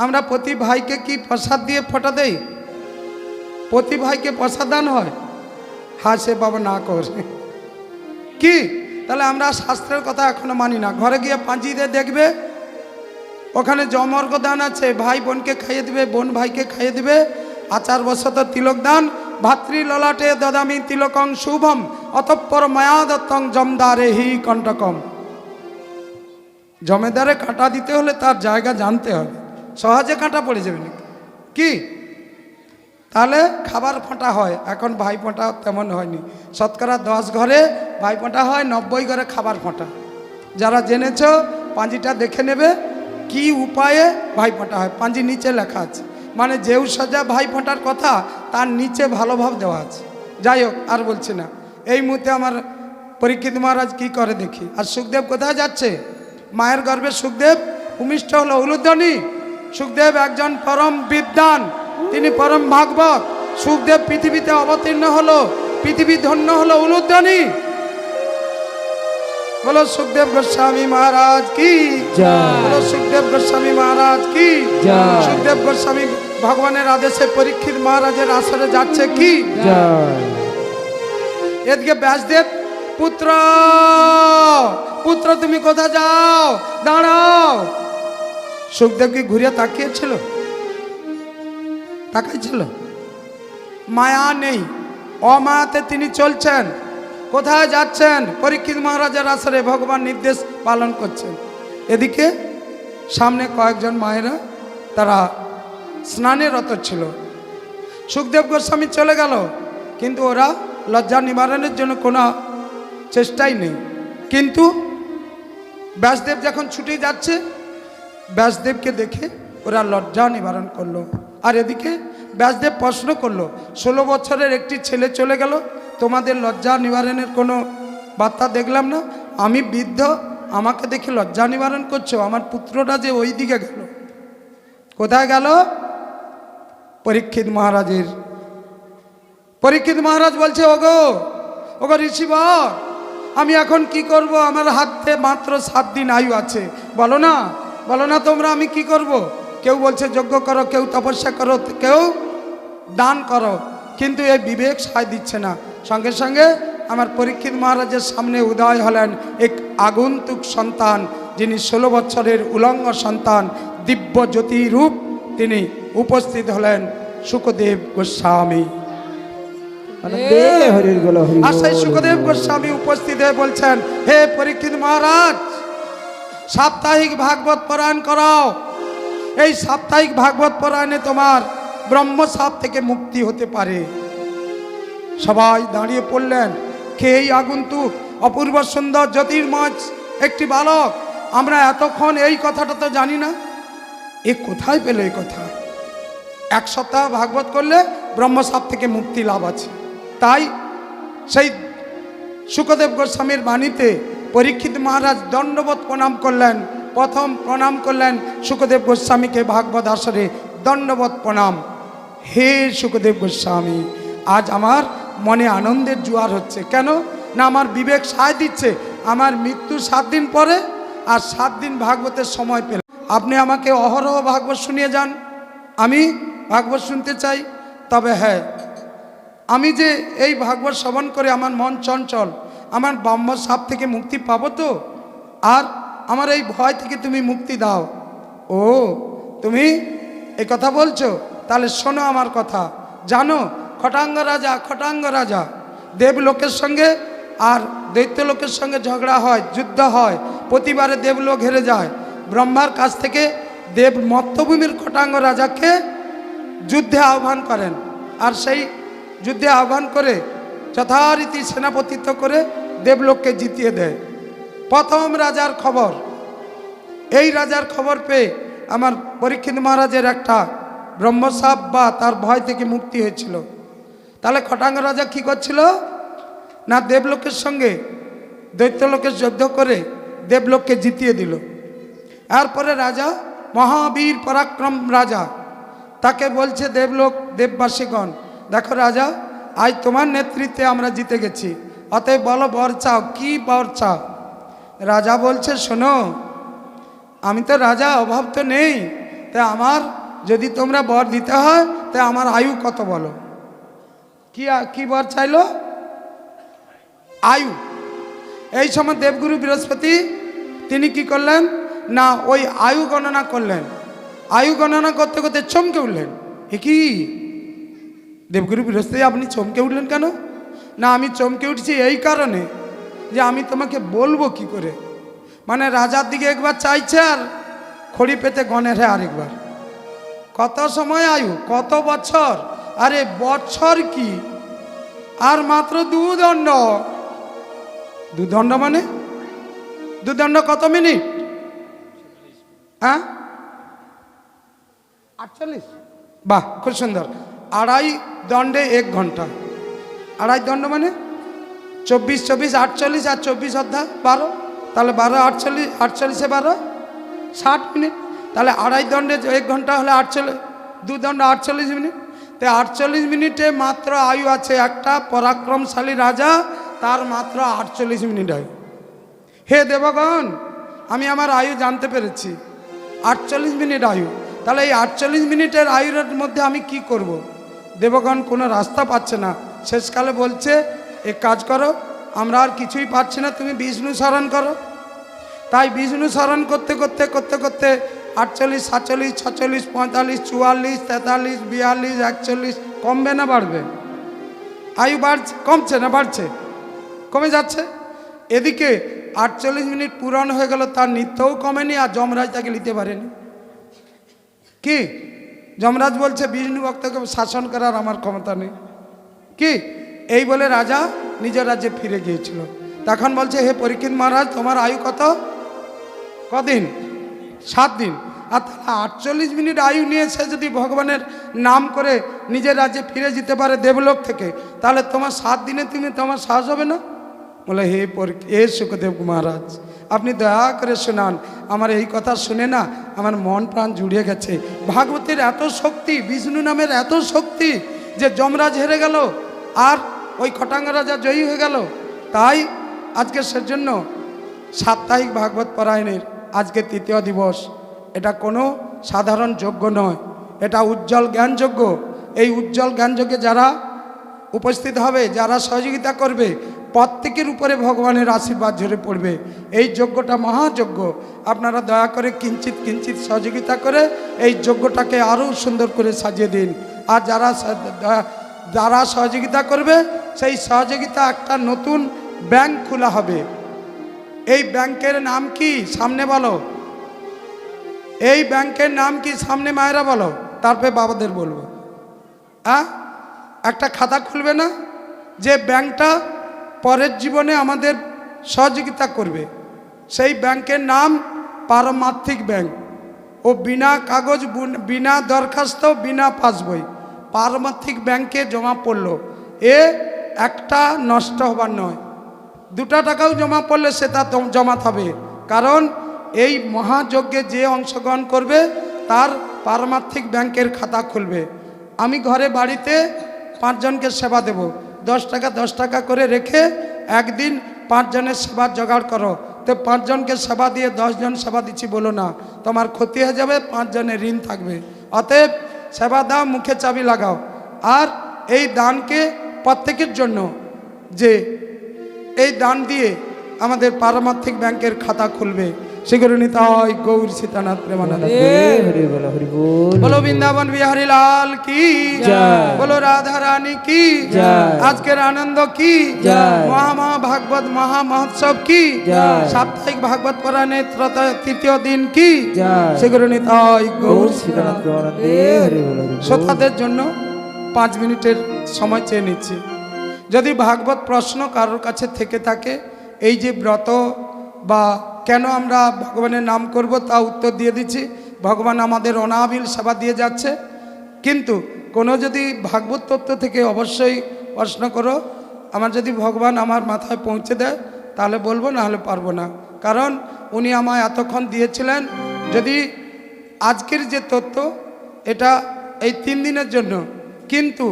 Speaker 1: আমরা প্রতি ভাইকে কি প্রসাদ দিয়ে ফোঁটা দেই? প্রতি ভাইকে প্রসাদ দান হয়? হ্যাঁ, সে বাবা না করে কি? তাহলে আমরা শাস্ত্রের কথা এখনো মানি না। ঘরে গিয়ে পাঁজিতে দেখবে ওখানে জমর্গ দান আছে, ভাই বোনকে খাইয়ে দিবে, বোন ভাইকে খাইয়ে দিবে। আচার বশত তিলক দান, ভাতৃ ললাটে দদামি তিলকং শুভম অতঃপর মায়া দত্তং জমদারে হি কণ্টকম। জমেদারে কাঁটা দিতে হলে তার জায়গা জানতে হবে, সহজে কাঁটা পড়ে যাবে নাকি? কি? তাহলে খাবার ফোঁটা হয়। এখন ভাই ফোঁটা তেমন হয়নি। শতকরা 10 ঘরে ভাই ফোঁটা হয়, 90 ঘরে খাবার ফোঁটা। যারা জেনেছ পাঁজিটা দেখে নেবে কি উপায়ে ভাই ফোঁটা হয়। পাঁজি নিচে লেখা আছে, মানে যেউ সজা ভাই ফোঁটার কথা তার নিচে ভালোভাব দেওয়া আছে। যাই হোক, আর বলছি না। এই মুহূর্তে আমার পরীক্ষিত মহারাজ কি করে দেখি। আর সুখদেব কোথায় যাচ্ছে? মায়ের গর্ভে সুখদেব ভূমিষ্ঠ হলো। উলুধ্বনি। সুখদেব একজন পরম বিদ্বান, তিনি পরম ভাগবত। সুখদেব পৃথিবীতে অবতীর্ণ হলো, পৃথিবী ধন্য হলো। উলুধ্বনি। বলো সুখদেব গোস্বামী মহারাজ কি
Speaker 2: জয়।
Speaker 1: বলো সুখদেব গোস্বামী মহারাজ কি
Speaker 2: জয়।
Speaker 1: সুখদেব গোস্বামী ভগবানের আদেশে পরীক্ষিত মহারাজের আসরে যাচ্ছে কি
Speaker 2: জয়।
Speaker 1: এদিকে ব্যাসদেব, পুত্র পুত্র তুমি কোথায় যাও? দাঁড়াও। সুখদেব কি ঘুরিয়ে তাকিয়েছিল? তাকাইছিল? মায়া নেই, অমায়াতে তিনি চলছেন। কোথায় যাচ্ছেন? পরীক্ষিত মহারাজের আসরে ভগবান নির্দেশ পালন করছেন। এদিকে সামনে কয়েকজন মায়েরা তারা স্নানে রত ছিল। সুখদেব গোস্বামী চলে গেল, কিন্তু ওরা লজ্জা নিবারণের জন্য কোনো চেষ্টাই নেই। কিন্তু ব্যাসদেব যখন ছুটে যাচ্ছে, ব্যাসদেবকে দেখে ওরা লজ্জা নিবারণ করলো। আর এদিকে ব্যাসদেব প্রশ্ন করলো, 16 বছরের একটি ছেলে চলে গেল, তোমাদের লজ্জা নিবারণের কোনো বার্তা দেখলাম না। আমি বৃদ্ধ, আমাকে দেখে লজ্জা নিবারণ করছো? আমার পুত্রটা যে ওই দিকে গেল। কোথায় গেল? পরীক্ষিত মহারাজের। পরীক্ষিত মহারাজ বলছে, ওগো ওগো ঋষিবর, আমি এখন কি করব? আমার হাতে মাত্র 7 দিন আয়ু আছে, বলো না, বলো না তোমরা আমি কি করব? কেউ বলছে যজ্ঞ করো, কেউ তপস্যা করো, কেউ দান করো, কিন্তু এই বিবেক সায় দিচ্ছে না। সঙ্গে সঙ্গে আমার পরীক্ষিত মহারাজের সামনে উদয় হলেন এক আগন্তুক সন্তান, যিনি 16 বছরের উলঙ্গ সন্তান, দিব্য জ্যোতি রূপ। তিনি উপস্থিত হলেন সুখদেব গোস্বামী।
Speaker 2: আনন্দে হরির বল হরি
Speaker 1: আর সেই
Speaker 2: বল।
Speaker 1: সুখদেব গোস্বামী উপস্থিত হয়ে বলছেন, হে পরীক্ষিত মহারাজ, সাপ্তাহিক ভাগবত পারায়ণ করাও। এই সাপ্তাহিক ভাগবত পারায়ণে তোমার ব্রহ্মশাপ থেকে মুক্তি হতে পারে। সবাই দাঁড়িয়ে পড়লেন। কে এই আগন্তুক? অপূর্ব সুন্দর জ্যোতির্ময় একটি বালক। আমরা এতক্ষণ এই কথাটা তো জানি না, এ কোথায় পেল এই কথা? 1 সপ্তাহ ভাগবত করলে ব্রহ্মশাপ থেকে মুক্তি লাভ আছে। তাই সেই সুখদেব গোস্বামীর বাণীতে পরীক্ষিত মহারাজ দণ্ডবত প্রণাম করলেন। প্রথম প্রণাম করলেন সুখদেব গোস্বামীকে ভাগবত আসরে, দণ্ডবত প্রণাম। হে সুখদেব গোস্বামী, আজ আমার মনে আনন্দের জোয়ার হচ্ছে। কেন না, আমার বিবেক সায় দিচ্ছে। আমার মৃত্যু 7 দিন পরে, আর 7 দিন ভাগবতের সময় পেলাম। আপনি আমাকে অহরহ ভাগবত শুনিয়ে যান, আমি ভাগবত শুনতে চাই। তবে হ্যাঁ, আমি যে এই ভাগবত শ্রবণ করে আমার মন চঞ্চল, আমার ব্রহ্মশাপ থেকে মুক্তি পাবো তো? আর আমার এই ভয় থেকে তুমি মুক্তি দাও। ও, তুমি এই কথা বলছো? তাহলে শোনো আমার কথা। জানো, খটাঙ্গ রাজা দেবলোকের সঙ্গে আর দৈত্যলোকের সঙ্গে ঝগড়া হয়, যুদ্ধ হয়, প্রতিবারে দেবলোক হেরে যায়। ব্রহ্মার কাছ থেকে দেব মত্তভূমির খটাঙ্গ রাজাকে যুদ্ধে আহ্বান করেন, আর সেই যুদ্ধে আহ্বান করে যথারীতি সেনাপতিত্ব করে দেবলোককে জিতিয়ে দেয়। প্রথম রাজার খবর, এই রাজার খবর পেয়ে আমার পরীক্ষিত মহারাজের একটা ব্রহ্মশাপ বা তার ভয় থেকে মুক্তি হয়েছিল। তাহলে খটাঙ্গ রাজা কি করছিল না, দেবলোকের সঙ্গে দৈত্যলোকের যুদ্ধ করে দেবলোককে জিতিয়ে দিল। এরপরে রাজা, মহাবীর পরাক্রম রাজা, তাকে বলছে দেবলোক দেববাসীগণ, দেখো রাজা, আজ তোমার নেতৃত্বে আমরা জিতে গেছি, অতএব বলো বর চাও, কি বর চাও? রাজা বলছে, শোনো, আমি তো রাজা, অভাব তো নেই, তাই আমার যদি তোমরা বর দিতে হয় তাই আমার আয়ু কত বলো। কি বর চাইলো? আয়ু। এই সময় দেবগুরু বৃহস্পতি তিনি কি করলেন না, ওই আয়ু গণনা করলেন। আয়ু গণনা করতে করতে চমকে উঠলেন। এ কি দেবগুরু বৃহস্পতি, আপনি চমকে উঠলেন কেন? না, আমি চমকে উঠছি এই কারণে যে আমি তোমাকে বলবো কি করে। মানে রাজার দিকে একবার চাইছে আর খড়ি পেতে গণের হ্যাঁ আরেকবার। কত সময় আয়ু, কত বছর? আরে বছর কি, আর মাত্র 2 দণ্ড। 2 দণ্ড মানে 2 দণ্ড কত মিনিট? হ্যাঁ, 48। বাহ, খুব সুন্দর। 2.5 দণ্ডে 1 ঘন্টা। 2.5 দণ্ড মানে 24, 24, 48 আর 24 অর্ধা 12। তাহলে 12, 48, 48-এ 12, 60 মিনিট। তাহলে 2.5 দণ্ডে 1 ঘন্টা হলে 48, 2 দণ্ড 48 মিনিট। তাই 48 মিনিটে মাত্র আয়ু আছে একটা পরাক্রমশালী রাজা, তার মাত্র 48 মিনিট আয়ু। হে দেবগণ, আমি আমার আয়ু জানতে পেরেছি, 48 মিনিট আয়ু। তাহলে এই 48 মিনিটের আয়ুর মধ্যে আমি কি করব? দেবগণ কোনো রাস্তা পাচ্ছে না। শেষকালে বলছে, এক কাজ করো, আমরা আর কিছুই পাচ্ছি না, তুমি বিষ্ণু স্মরণ করো। তাই বিষ্ণু স্মরণ করতে করতে করতে করতে 48, 47, 46, 45, 44, 43, 42, 41 কমবে না বাড়বে? আয়ু বাড়ছে, কমছে না বাড়ছে? কমে যাচ্ছে। এদিকে 48 মিনিট পূরণ হয়ে গেল, তার নিত্যও কমেনি, আর যমরাজ তাকে নিতে পারেনি। কি যমরাজ বলছে বিষ্ণু ভক্তকে শাসন করার আমার ক্ষমতা নেই। কি এই বলে রাজা নিজের রাজ্যে ফিরে গিয়েছিল। তখন বলছে, হে পরীক্ষিত মহারাজ, তোমার আয়ু কত? কদিন? 7 দিন। আর তাহলে 48 মিনিট আয়ু নিয়ে সে যদি ভগবানের নাম করে নিজের রাজ্যে ফিরে যেতে পারে দেবলোক থেকে, তাহলে তোমার 7 দিনে তোমার সাহস হবে না? বলে, হে সুখদেব মহারাজ, আপনি দয়া করে শোনান। আমার এই কথা শুনে না আমার মন প্রাণ জুড়িয়ে গেছে। ভাগবতের এত শক্তি, বিষ্ণু নামের এত শক্তি যে যমরাজ হেরে গেল আর ওই খটাঙ্গ রাজা জয়ী হয়ে গেল। তাই আজকে সেজন্য সাপ্তাহিক ভাগবত পারায়ণের আজকে 3য় দিবস। এটা কোনো সাধারণ যজ্ঞ নয়, এটা উজ্জ্বল জ্ঞানযজ্ঞ। এই উজ্জ্বল জ্ঞানযজ্ঞে যারা উপস্থিত হবে, যারা সহযোগিতা করবে, প্রত্যেকের উপরে ভগবানের আশীর্বাদ ঝরে পড়বে। এই যজ্ঞটা মহাযজ্ঞ। আপনারা দয়া করে কিঞ্চিত কিঞ্চিত সহযোগিতা করে এই যজ্ঞটাকে আরও সুন্দর করে সাজিয়ে দিন। আর যারা সহযোগিতা করবে, সেই সহযোগিতা একটা নতুন ব্যাংক খোলা হবে। এই ব্যাংকের নাম কি সামনে বলো? এই ব্যাংকের নাম কি সামনে মায়েরা বলো, তারপরে বাবাদের বলবো। একটা খাতা খুলবে না, যে ব্যাংকটা পরের জীবনে আমাদের সহযোগিতা করবে, সেই ব্যাংকের নাম পারমার্থিক ব্যাংক। ও বিনা কাগজ, বিনা দরখাস্ত, বিনা পাসবই পারমার্থিক ব্যাংকে জমা পড়লো। একটা নষ্ট হবার নয়, 2 টাকাও জমা পড়লে সেটা জমা হবে। কারণ এই মহাযজ্ঞে যে অংশগ্রহণ করবে তার পারমার্থিক ব্যাংকের খাতা খুলবে। আমি ঘরে বাড়িতে 5 জনকে সেবা দেব, 10 টাকা 10 টাকা করে রেখে একদিন 5 জনের সেবার জোগাড় করো। তো 5 জনকে সেবা দিয়ে 10 জন সেবা দিচ্ছি বলো না, তোমার ক্ষতি হয়ে যাবে, 5 জনের ঋণ থাকবে। অতএব সেবা দাও, মুখে চাবি লাগাও। আর এই দানকে প্রত্যেকের জন্য, যে এই দান দিয়ে আমাদের পারমার্থিক ব্যাংকের খাতা খুলবে, সেগুলো নিতাই গৌর সীতানাথ প্রেমানন্দ। বলো বৃন্দাবন বিহারী লাল কি জয়, বলো রাধা রানী কি জয়, আজকের আনন্দ কি জয়, মহা ভাগবত মহা মহোৎসব কি জয়, সাপ্তাহিক ভাগবত পারায়ণের 3য় দিন কি জয়, সেগুলো নিতাই গৌর সীতানাথ প্রেমানন্দ। শ্রোতাদের জন্য 5 মিনিটের সময় চেয়ে নিচ্ছি। যদি ভাগবত প্রশ্ন কারোর কাছে থেকে থাকে, এই যে ব্রত বা কেন আমরা ভগবানের নাম করব, তা উত্তর দিয়ে দিচ্ছি। ভগবান আমাদের অনাবিল সেবা দিয়ে যাচ্ছে। কিন্তু কোনো যদি ভাগবত তত্ত্ব থেকে অবশ্যই প্রশ্ন করো। আমার যদি ভগবান আমার মাথায় পৌঁছে দেয় তাহলে বলবো, না হলে পারবো না। কারণ উনি আমায় এতক্ষণ দিয়েছিলেন। যদি আজকের যে তত্ত্ব, এটা এই 3 দিনের জন্য, কিন্তু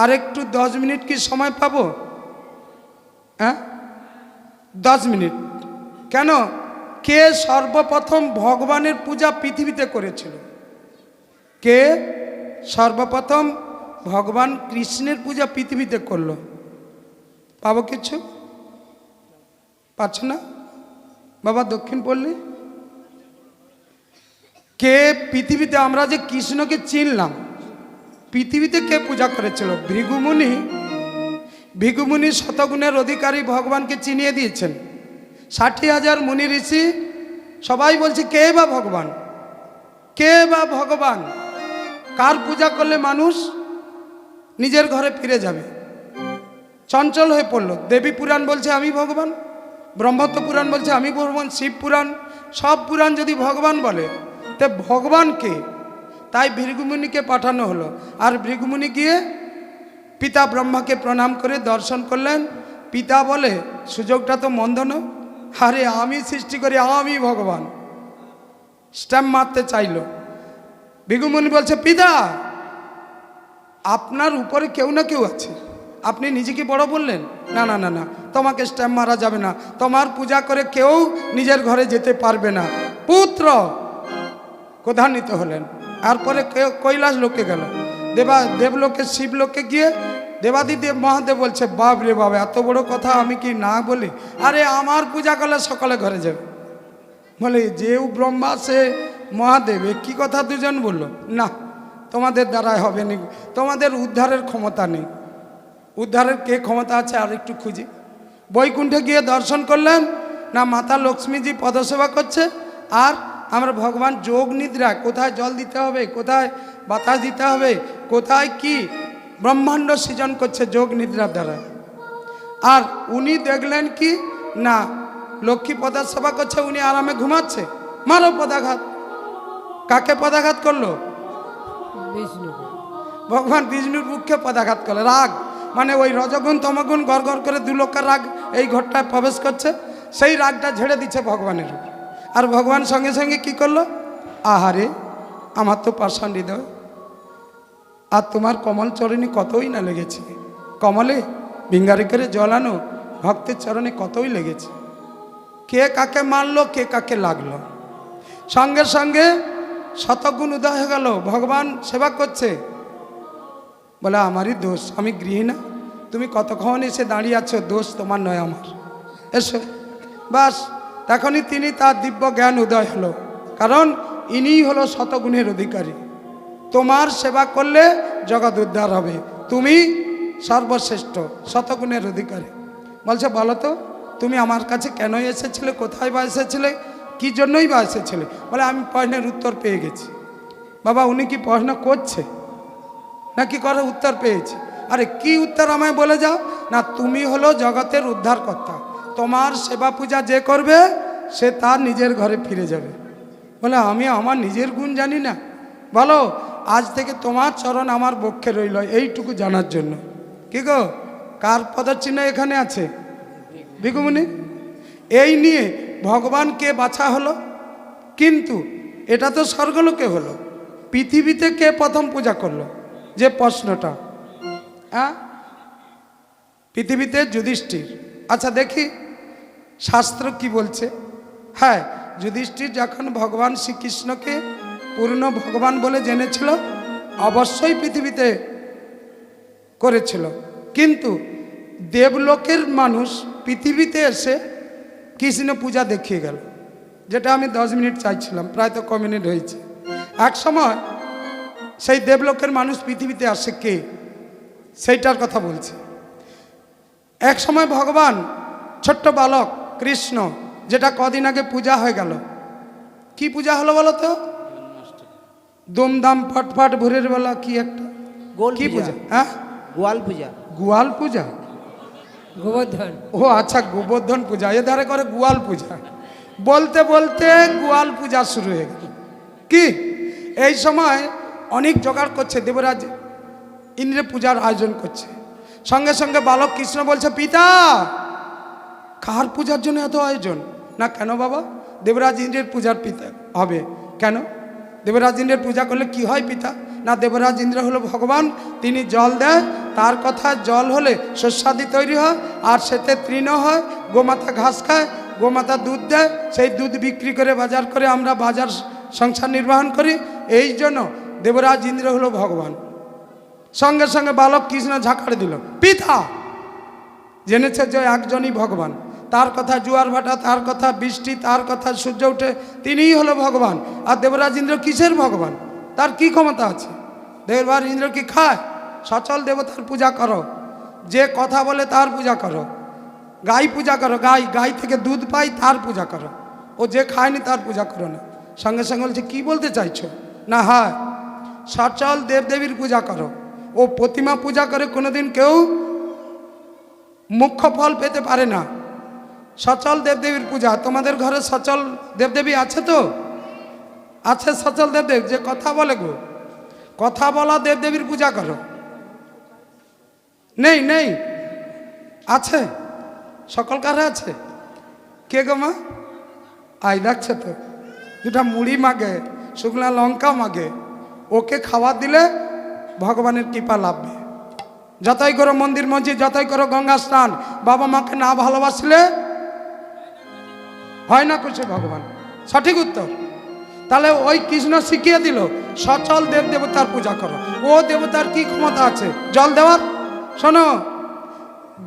Speaker 1: আরেকটু 10 মিনিট কি সময় পাবো? 10 মিনিট কেন? কে সর্বপ্রথম ভগবানের পূজা পৃথিবীতে করেছিল? কে সর্বপ্রথম ভগবান কৃষ্ণের পূজা পৃথিবীতে করলো? পাবো কিছু? পাচ্ছ না বাবা? দক্ষিণ পল্লী কে পৃথিবীতে, আমরা যে কৃষ্ণকে চিনলাম, পৃথিবীতে কে পূজা করেছিল? ভৃগুমুনি। ভৃগুমুনি শতগুণের অধিকারী ভগবানকে চিনিয়ে দিয়েছেন। 60,000 মুনি ঋষি সবাই বলছে, কে বা ভগবান, কে বা ভগবান? কার পূজা করলে মানুষ নিজের ঘরে ফিরে যাবে? চঞ্চল হয়ে পড়ল। দেবী পুরাণ বলছে আমি ভগবান, ব্রহ্মত্ব পুরাণ বলছে আমি ভগবান, শিব পুরাণ, সব পুরাণ যদি ভগবান বলে, তে ভগবান কে? তাই ভৃগুমুনিকে পাঠানো হলো। আর ভৃগুমুনি গিয়ে পিতা ব্রহ্মাকে প্রণাম করে দর্শন করলেন। পিতা বলে, সুযোগটা তো মন্দ না, আরে আমি সৃষ্টি করি, আমি ভগবান। স্ট্যাম্প মারতে চাইল। ভৃগুমুনি বলছে, পিতা আপনার উপরে কেউ না কেউ আছে, আপনি নিজেকে বড় বললেন? না না না না, তোমাকে স্ট্যাম্প মারা যাবে না, তোমার পূজা করে কেউ নিজের ঘরে যেতে পারবে না। পুত্র ক্রোধান্বিত হলেন। তারপরে কৈলাস লোকে গেল, দেবলোকে শিবলোকে গিয়ে দেবাদিদেব মহাদেব বলছে, বাপ রে বাবা, এত বড় কথা আমি কি না বলি? আরে আমার পূজা করলে সকলে ঘরে যাবে। বলে যে ব্রহ্মা, সে মহাদেব কি কথা দুজন বললো, না তোমাদের দ্বারাই হবে না, তোমাদের উদ্ধারের ক্ষমতা নেই। উদ্ধারের কে ক্ষমতা আছে আর একটু খুঁজি। বৈকুণ্ঠে গিয়ে দর্শন করলেন না, মাতা লক্ষ্মীজি পদসেবা করছে, আর আমরা ভগবান যোগ নিদ্রা, কোথায় জল দিতে হবে, কোথায় বাতাস দিতে হবে, কোথায় কি ব্রহ্মাণ্ড সৃজন করছে যোগ নিদ্রার দ্বারা। আর উনি দেখলেন কি না, লক্ষ্মী পদসেবা করছে, উনি আরামে ঘুমাচ্ছে, মারো পদাঘাত। কাকে পদাঘাত করলো?
Speaker 3: বিষ্ণু।
Speaker 1: ভগবান বিষ্ণুর মুখে পদাঘাত করলো। রাগ মানে ওই রজগুণ তমগুণ গড় গড় করে দুলোকার রাগ এই ঘরটায় প্রবেশ করছে, সেই রাগটা ঝেড়ে দিচ্ছে ভগবানের উপর। আর ভগবান সঙ্গে সঙ্গে কি করলো, আহারে আমার তো পাষাণ হৃদয়, আর তোমার কমল চরণে কতই না লেগেছে, কমলে ভিঙ্গারি করে জল আনো, ভক্তের চরণে কতই লেগেছে। কে কাকে মারলো, কে কাকে লাগলো, সঙ্গে সঙ্গে শতগুণ উদয় হয়ে গেল। ভগবান সেবা করছে, বলে আমারই দোষ, আমি গৃহিণা, তুমি কতক্ষণ এসে দাঁড়িয়ে আছো, দোষ তোমার নয় আমার, এসো। বাস তখনই তিনি তার দিব্য জ্ঞান উদয় হলো, কারণ ইনিই হলো শতগুণের অধিকারী। তোমার সেবা করলে জগৎ উদ্ধার হবে, তুমি সর্বশ্রেষ্ঠ শতগুণের অধিকারী। বলছে বলো তো তুমি আমার কাছে কেন এসেছিলে, কোথায় বা এসেছিলে, কী জন্যই বা এসেছিলে? বলে আমি প্রশ্নের উত্তর পেয়ে গেছি। বাবা উনি কি প্রশ্ন করছে না কি করে উত্তর পেয়েছে? আরে কি উত্তর আমায় বলে যাও না, তুমি হলো জগতের উদ্ধারকর্তা, তোমার সেবা পূজা যে করবে সে তার নিজের ঘরে ফিরে যাবে। বলে আমি আমার নিজের গুণ জানি না? বলো আজ থেকে তোমার চরণ আমার বক্ষে রইল এইটুকু জানার জন্য। কি গো, কার পদচিহ্ন এখানে আছে? ভিখুমুনি। এই নিয়ে ভগবানকে বাছা হলো, কিন্তু এটা তো স্বর্গলোকে হলো, পৃথিবীতে কে প্রথম পূজা করলো? যে প্রশ্নটা, হ্যাঁ পৃথিবীতে যুধিষ্ঠির। আচ্ছা দেখি শাস্ত্র কি বলছে। হ্যাঁ, যুধিষ্ঠির যখন ভগবান শ্রীকৃষ্ণকে পূর্ণ ভগবান বলে জেনেছিল, অবশ্যই পৃথিবীতে করেছিল, কিন্তু দেবলোকের মানুষ পৃথিবীতে এসে কৃষ্ণ পূজা দেখিয়ে গেল, যেটা আমি 10 মিনিট চাইছিলাম, প্রায় তো ক মিনিট হয়েছে। এক সময় সেই দেবলোকের মানুষ পৃথিবীতে আসে কে, সেইটার কথা বলছে। এক সময় ভগবান ছোট্ট বালক কৃষ্ণ, যেটা কদিন আগে পূজা হয়ে গেল, কি পূজা হলো বলো তো? দুমদাম ফটফট ভোরের বেলা কি একটা কি পূজা? হ্যাঁ,
Speaker 2: গোয়াল পূজা।
Speaker 1: গোয়াল পূজা,
Speaker 3: গোবর্ধন।
Speaker 1: ও আচ্ছা গোবর্ধন পূজা, এধারে করে গোয়াল পূজা। বলতে বলতে গোয়াল পূজা শুরু হয়ে গেল। কি এই সময় অনেক জোগাড় করছে, দেবরাজ ইন্দ্র পূজার আয়োজন করছে। সঙ্গে সঙ্গে বালক কৃষ্ণ বলছে, পিতা কার পূজার জন্য এত আয়োজন? না কেন বাবা? দেবরাজ ইন্দ্রের পূজার পিতা হবে। কেন? দেবরাজ ইন্দ্রের পূজা করলে কি হয় পিতা? না দেবরাজ ইন্দ্র হলো ভগবান, তিনি জল দেয়, তার কথা জল হলে শস্যাদি তৈরি হয়, আর সেতে তৃণ হয়, গোমাতা ঘাস খায়, গোমাতা দুধ দেয়, সেই দুধ বিক্রি করে বাজার করে আমরা বাজার সংসার নির্বাহন করি, এই জন্য দেবরাজ ইন্দ্র হলো ভগবান। সঙ্গে সঙ্গে বালক কৃষ্ণ ঝাঁকাড়ে দিল, পিতা জেনেছে যে একজনই ভগবান, তার কথা জোয়ার ভাটা, তার কথা বৃষ্টি, তার কথা সূর্য ওঠে, তিনিই হলো ভগবান। আর দেবরাজ ইন্দ্র কিসের ভগবান? তার কি ক্ষমতা আছে? দেবরাজ ইন্দ্র কি খায়? সচল দেবতার পূজা করো, যে কথা বলে তার পূজা করো, গাই পূজা করো, গাই থেকে দুধ পাই তার পূজা করো, ও যে খায়নি তার পূজা করো না। সঙ্গে সঙ্গে বলছে কি বলতে চাইছো? না হ্যাঁ, সচল দেবদেবীর পূজা করো। ও প্রতিমা পূজা করে কোনোদিন কেউ মুখ্য ফল পেতে পারে না। সচল দেবদেবীর পূজা। তোমাদের ঘরে সচল দেবদেবী আছে তো? আছে সচল দেবদেব, যে কথা বলে গো, কথা বলা দেবদেবীর পূজা করো। নেই নেই আছে, সকল কারে আছে। কে গো মা? আই দেখছে তো, দুটা মুড়ি মাগে, শুকনা লঙ্কা মাগে, ওকে খাওয়া দিলে ভগবানের কৃপা লাভবে। যতই করো মন্দির মসজিদ, যতই করো গঙ্গা স্নান, বাবা মাকে না ভালোবাসলে হয় না কিছু ভগবান। সঠিক উত্তর। তাহলে ওই কৃষ্ণ শিখিয়ে দিল সচল দেব দেবতার পূজা করো। ও দেবতার কি ক্ষমতা আছে জল দেওয়ার? শোনো,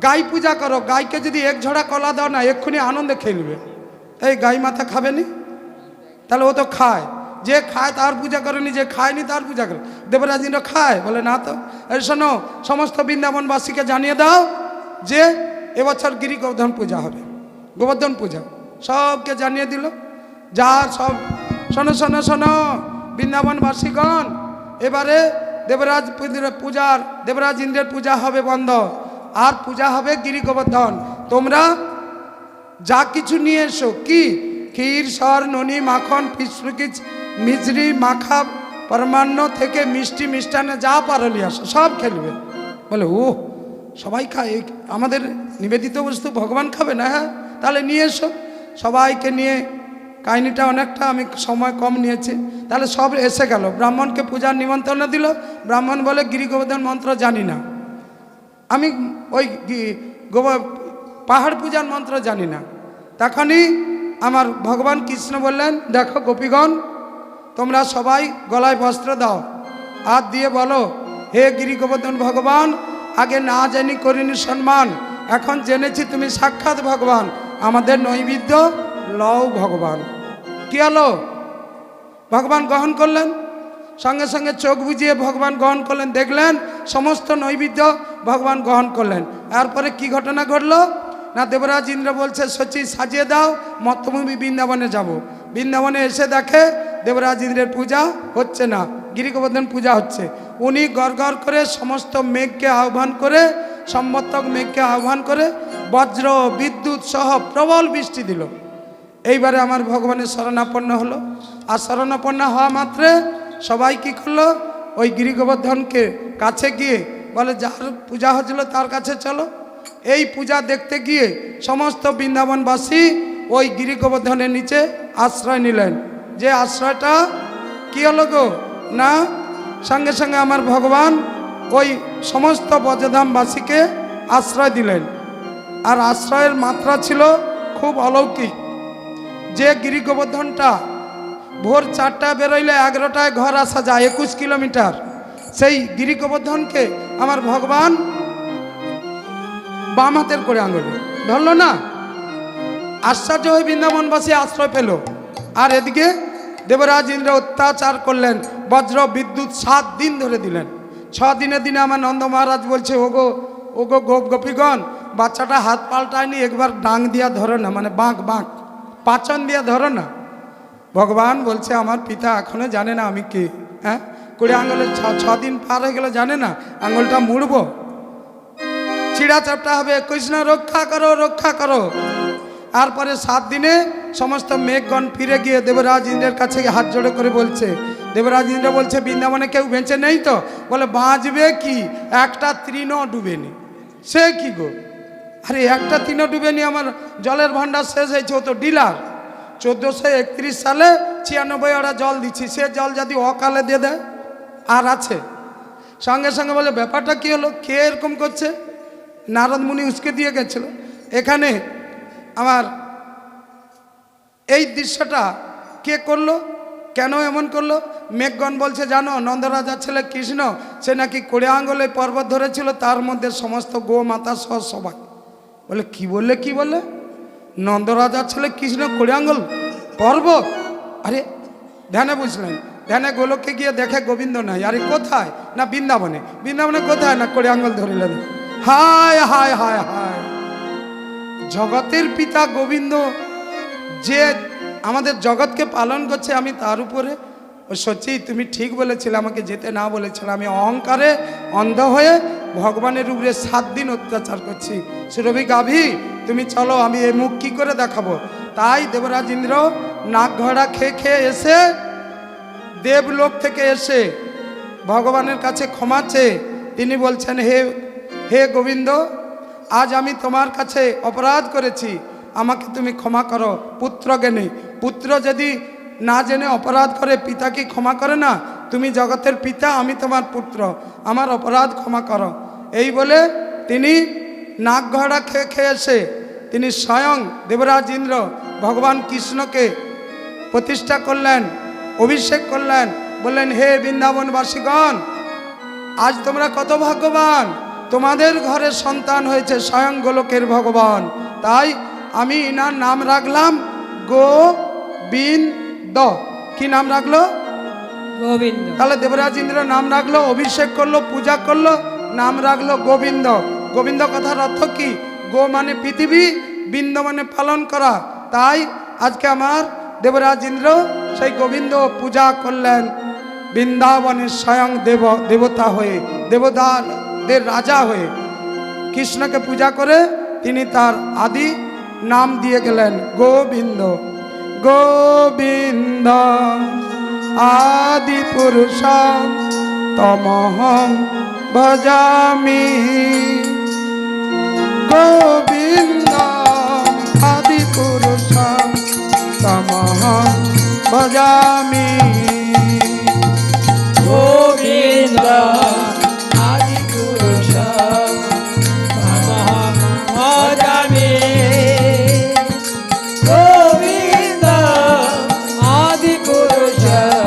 Speaker 1: গাই পূজা করো, গাইকে যদি এক ঝোড়া কলা দাও না, এক্ষুনি আনন্দে খেলবে। এই গাই মাথা খাবে নি? তাহলে ও তো খায়, যে খায় তার পূজা করেনি, যে খায়নি তার পূজা করে। দেবরাজ ইন্দ্র খায়? বলে না তো। এই শোনো, সমস্ত বৃন্দাবনবাসীকে জানিয়ে দাও যে এবছর গিরি গোবর্ধন পূজা হবে, গোবর্ধন পূজা। সবকে জানিয়ে দিল। যার সব শোনো শোনো শোনো বৃন্দাবনবাসীগণ, এবারে দেবরাজ পূজার, দেবরাজ ইন্দ্রের পূজা হবে বন্ধ, আর পূজা হবে গিরি গোবর্ধন। তোমরা যা কিছু নিয়ে এসো, কি ক্ষীর, সর, ননি, মাখন, পিসরুকিচ, মিজরি, মাখা, পরমান্ন থেকে মিষ্টি মিষ্টান্ন যা পারো নিয়ে আসো, সব খেলবে। বলে ও সবাই খায়, আমাদের নিবেদিত বস্তু ভগবান খাবে না? হ্যাঁ তাহলে নিয়ে এসো। সবাইকে নিয়ে, কাহিনিটা অনেকটা, আমি সময় কম নিয়েছি। তাহলে সব এসে গেল, ব্রাহ্মণকে পূজার নিমন্ত্রণ দিল। ব্রাহ্মণ বলে গিরি গোবর্ধন মন্ত্র জানি না, আমি ওই পাহাড় পূজার মন্ত্র জানি না। তখনই আমার ভগবান কৃষ্ণ বললেন, দেখো গোপীগণ, তোমরা সবাই গলায় বস্ত্র দাও, হাত দিয়ে বলো, হে গিরি গোবর্ধন ভগবান, আগে না জানি করিনি সম্মান, এখন জেনেছি তুমি সাক্ষাৎ ভগবান, আমাদের নৈবেদ্য লও ভগবান। কি হলো? ভগবান গ্রহণ করলেন, সঙ্গে সঙ্গে চোখ বুজিয়ে ভগবান গ্রহণ করলেন, দেখলেন সমস্ত নৈবেদ্য ভগবান গ্রহণ করলেন। এরপরে কি ঘটনা ঘটলো না, দেবরাজ ইন্দ্র বলছে সচি সাজিয়ে দাও, মত্তভূমি বৃন্দাবনে যাব। বৃন্দাবনে এসে দেখে দেবরাজ ইন্দ্রের পূজা হচ্ছে না, গিরি গোবর্ধন পূজা হচ্ছে। উনি গড় গড় করে সমস্ত মেঘকে আহ্বান করে, সম্বর্তক মেঘকে আহ্বান করে বজ্র বিদ্যুৎ সহ প্রবল বৃষ্টি দিল। এইবারে আমার ভগবানের শরণাপন্ন হলো। আর শরণাপন্ন হওয়া মাত্রে সবাই কি করলো, ওই গিরি গোবর্ধনকে কাছে গিয়ে বলে, যার পূজা হচ্ছিল তার কাছে চলো। এই পূজা দেখতে গিয়ে সমস্ত বৃন্দাবনবাসী ওই গিরি গোবর্ধনের নিচে আশ্রয় নিলেন। যে আশ্রয়টা কি হলো গো না, সঙ্গে সঙ্গে আমার ভগবান ওই সমস্ত ব্রজধামবাসীকে আশ্রয় দিলেন। আর আশ্রয়ের মাত্রা ছিল খুব অলৌকিক। যে গিরি গোবর্ধনটা ভোর 4টায় বেরোইলে 11টায় ঘর আসা যায়, 21 কিলোমিটার, সেই গিরি গোবর্ধনকে আমার ভগবান বাম হাতের করে আঙুলে ধরল না। আশ্চর্য হয়ে বৃন্দাবনবাসী আশ্রয় পেল। আর এদিকে দেবরাজ ইন্দ্র অত্যাচার করলেন, বজ্র বিদ্যুৎ 7 দিন ধরে দিলেন। 6 দিনে দিনে আমার নন্দ মহারাজ বলছে, ওগো ওগো গোপীগণ, বাচ্চাটা হাত পাল্টায়নি, একবার ডাং দিয়া ধরো না, মানে বাঁক বাঁক পাচন দিয়া ধরো না। ভগবান বলছে, আমার পিতা এখনো জানে না আমি কে। হ্যাঁ 20 আঙুলের 6 দিন পার হয়ে গেল, জানে না, আঙুলটা মুড়বো, চিড়া চাপটা হবে, কৃষ্ণ রক্ষা করো রক্ষা করো। তারপরে 7 দিনে সমস্ত মেঘগণ ফিরে গিয়ে দেবরাজ ইন্দ্রের কাছে হাত জোড়ে করে বলছে, দেবরাজ ইন্দ্র বলছে, বৃন্দাবনে কেউ বেঁচে নেই তো? বলে, বাঁচবে কি, একটা তৃণও ডুবেনি। সে কি গো, আরে একটা তৃণও ডুবেনি, আমার জলের ভান্ডার শেষ হয়েছে। ও তো ডিলার, 1431 সালে 96 ওরা জল দিচ্ছি, সে জল যদি অকালে দিয়ে দেয় আর আছে। সঙ্গে সঙ্গে বলে, ব্যাপারটা কি হলো, কে এরকম করছে? নারদ মুনি উস্কে দিয়ে গেছিল। এখানে আমার এই দৃশ্যটা কে করলো, কেন এমন করলো? মেঘগণ বলছে, জানো নন্দরাজার ছেলে কৃষ্ণ, সে নাকি 20 আঙ্গুলে পর্বত ধরেছিল, তার মধ্যে সমস্ত গো মাতা সহ সবাই। বলে, কি বললে কি বললে? নন্দরাজার ছেলে কৃষ্ণ 20 আঙ্গুল পর্বত? আরে ধ্যানে বুঝলেন, ধ্যানে গোলকে গিয়ে দেখে গোবিন্দ নাই। আরে কোথায়? না বৃন্দাবনে। বৃন্দাবনে কোথায়? না 20 আঙ্গুল ধরিলেন। হায় হায় হায় হায়, জগতের পিতা গোবিন্দ যে আমাদের জগৎকে পালন করছে, আমি তার উপরে সত্যি তুমি ঠিক বলেছিলে, আমাকে যেতে না বলেছিলে, আমি অহংকারে অন্ধ হয়ে ভগবানের উপরে 7 দিন অত্যাচার করছি। সুরভি গাভী, তুমি চলো, আমি এই মুখ কী করে দেখাবো? তাই দেবরাজ ইন্দ্র নাক ঘোড়া খেয়ে খেয়ে এসে, দেবলোক থেকে এসে ভগবানের কাছে ক্ষমা চেয়ে তিনি বলছেন, হে গোবিন্দ, আজ আমি তোমার কাছে অপরাধ করেছি, আমাকে তুমি ক্ষমা করো। পুত্র জ্ঞানে, পুত্র যদি না জেনে অপরাধ করে, পিতা কি ক্ষমা করে না? তুমি জগতের পিতা, আমি তোমার পুত্র, আমার অপরাধ ক্ষমা করো। এই বলে তিনি নাক ঘোড়া খেয়ে খেয়ে এসে তিনি স্বয়ং দেবরাজ ইন্দ্র ভগবান কৃষ্ণকে প্রতিষ্ঠা করলেন, অভিষেক করলেন। বললেন, হে বৃন্দাবনবাসীগণ, আজ তোমরা কত ভাগ্যবান, তোমাদের ঘরে সন্তান হয়েছে স্বয়ং গোলকের ভগবান। তাই আমি ইনার নাম রাখলাম গোবিন্দ। কি নাম রাখলো?
Speaker 3: গোবিন্দ।
Speaker 1: তাহলে দেবরাজ ইন্দ্র নাম রাখলো, অভিষেক করলো, পূজা করলো, নাম রাখলো গোবিন্দ। গোবিন্দ কথার অর্থ কি? গো মানে পৃথিবী, বিন্দ মানে পালন করা। তাই আজকে আমার দেবরাজ ইন্দ্র সেই গোবিন্দ পূজা করলেন বৃন্দাবনের স্বয়ং দেবতা হয়ে, দেবতাদের রাজা হয়ে। কৃষ্ণকে পূজা করে তিনি তার আদি নাম দিয়ে গেলেন গোবিন্দ। গোবিন্দ আদি পুরুষম তমহং ভজামি। গোবিন্দ আদি পুরুষম তমহং ভজামি।
Speaker 2: গোবিন্দ আদি পুরুষম তমহং ভজামি। গোবিন্দ আদি পুরুষম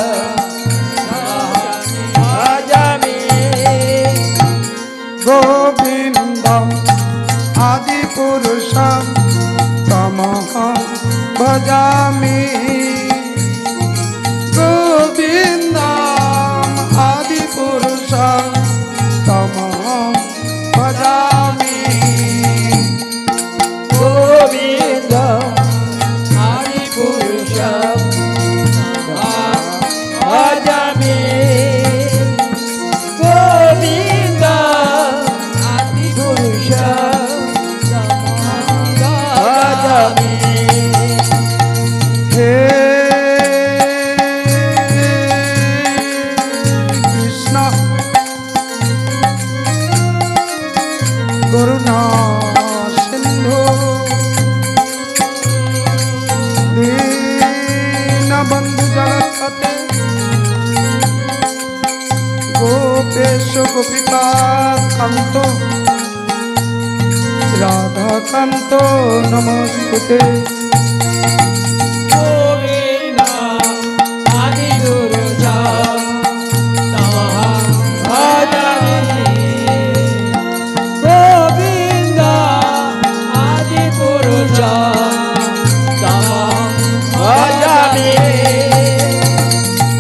Speaker 2: তমহং ভজামি।
Speaker 1: গোবিন্দ আদি পুরুষম তমহং ভজামি। গোবিন্দ আদি পুরুষম তমহং ভজামি।
Speaker 2: গোবিন্দ আদি পুরুষম ভজামি। গোবিন্দ আদি পুরুষম ভজামি।
Speaker 1: হে কৃষ্ণ করুণা সিন্ধু দীনবন্ধু জগৎপতে গোপেশ গোপিকা কান্ত রাধাকান্ত নমস্তুতে।
Speaker 2: গোবিন্দ আদি পুরুষম তমহং ভজামি। গোবিন্দ আদি পুরুষম তমহং ভজামি।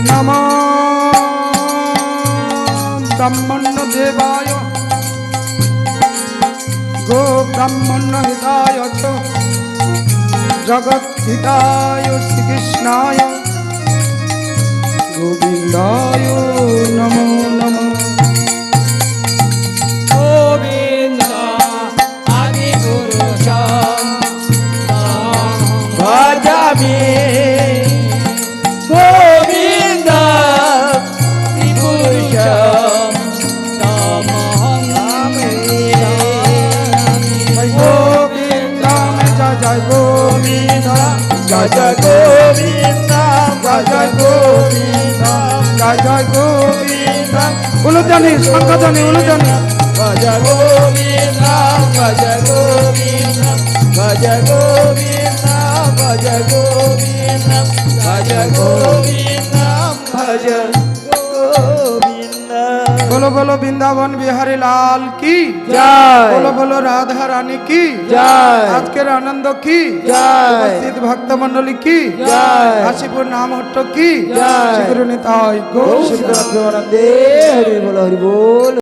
Speaker 1: নমো ব্রহ্মণ্য দেবায় গো ব্রাহ্মণ্য হিতায় চ জগৎ হিতায় শ্রীকৃষ্ণায় গোবিন্দায় নমো নমঃ।
Speaker 2: গোবিন্দ আদি পুরুষম তমহং ভজামি। গোবিন্দ আদি পুরুষম তমহং ভজামি।
Speaker 1: গোবিন্দ জয় জয় গোবিন্দ
Speaker 2: জয় জয় গোবিন্দ জয় জয় গোবিন্দ
Speaker 1: জয় জয় গোবিন্দ। উলুজানি শঙ্খজানি উলুজানি।
Speaker 2: ভজ গোবিন্দ ভজ গোবিন্দ ভজ গোবিন্দ ভজ গোবিন্দ ভজ গোবিন্দ ভজ গোবিন্দ।
Speaker 1: बोलो बोलो वृंदावन बिहारी लाल की
Speaker 2: जय।
Speaker 1: बोलो बोलो राधा रानी की
Speaker 2: जय।
Speaker 1: आज के आनंद की
Speaker 2: जय।
Speaker 1: उपस्थित भक्त मंडली की
Speaker 2: जय।
Speaker 1: काशीपुर नाम हट्ट की
Speaker 2: जय।
Speaker 1: श्री गुरु निताई गौर
Speaker 2: गौर
Speaker 1: शिव।
Speaker 2: सिद्धार्थ हरि बोल हरि बोल।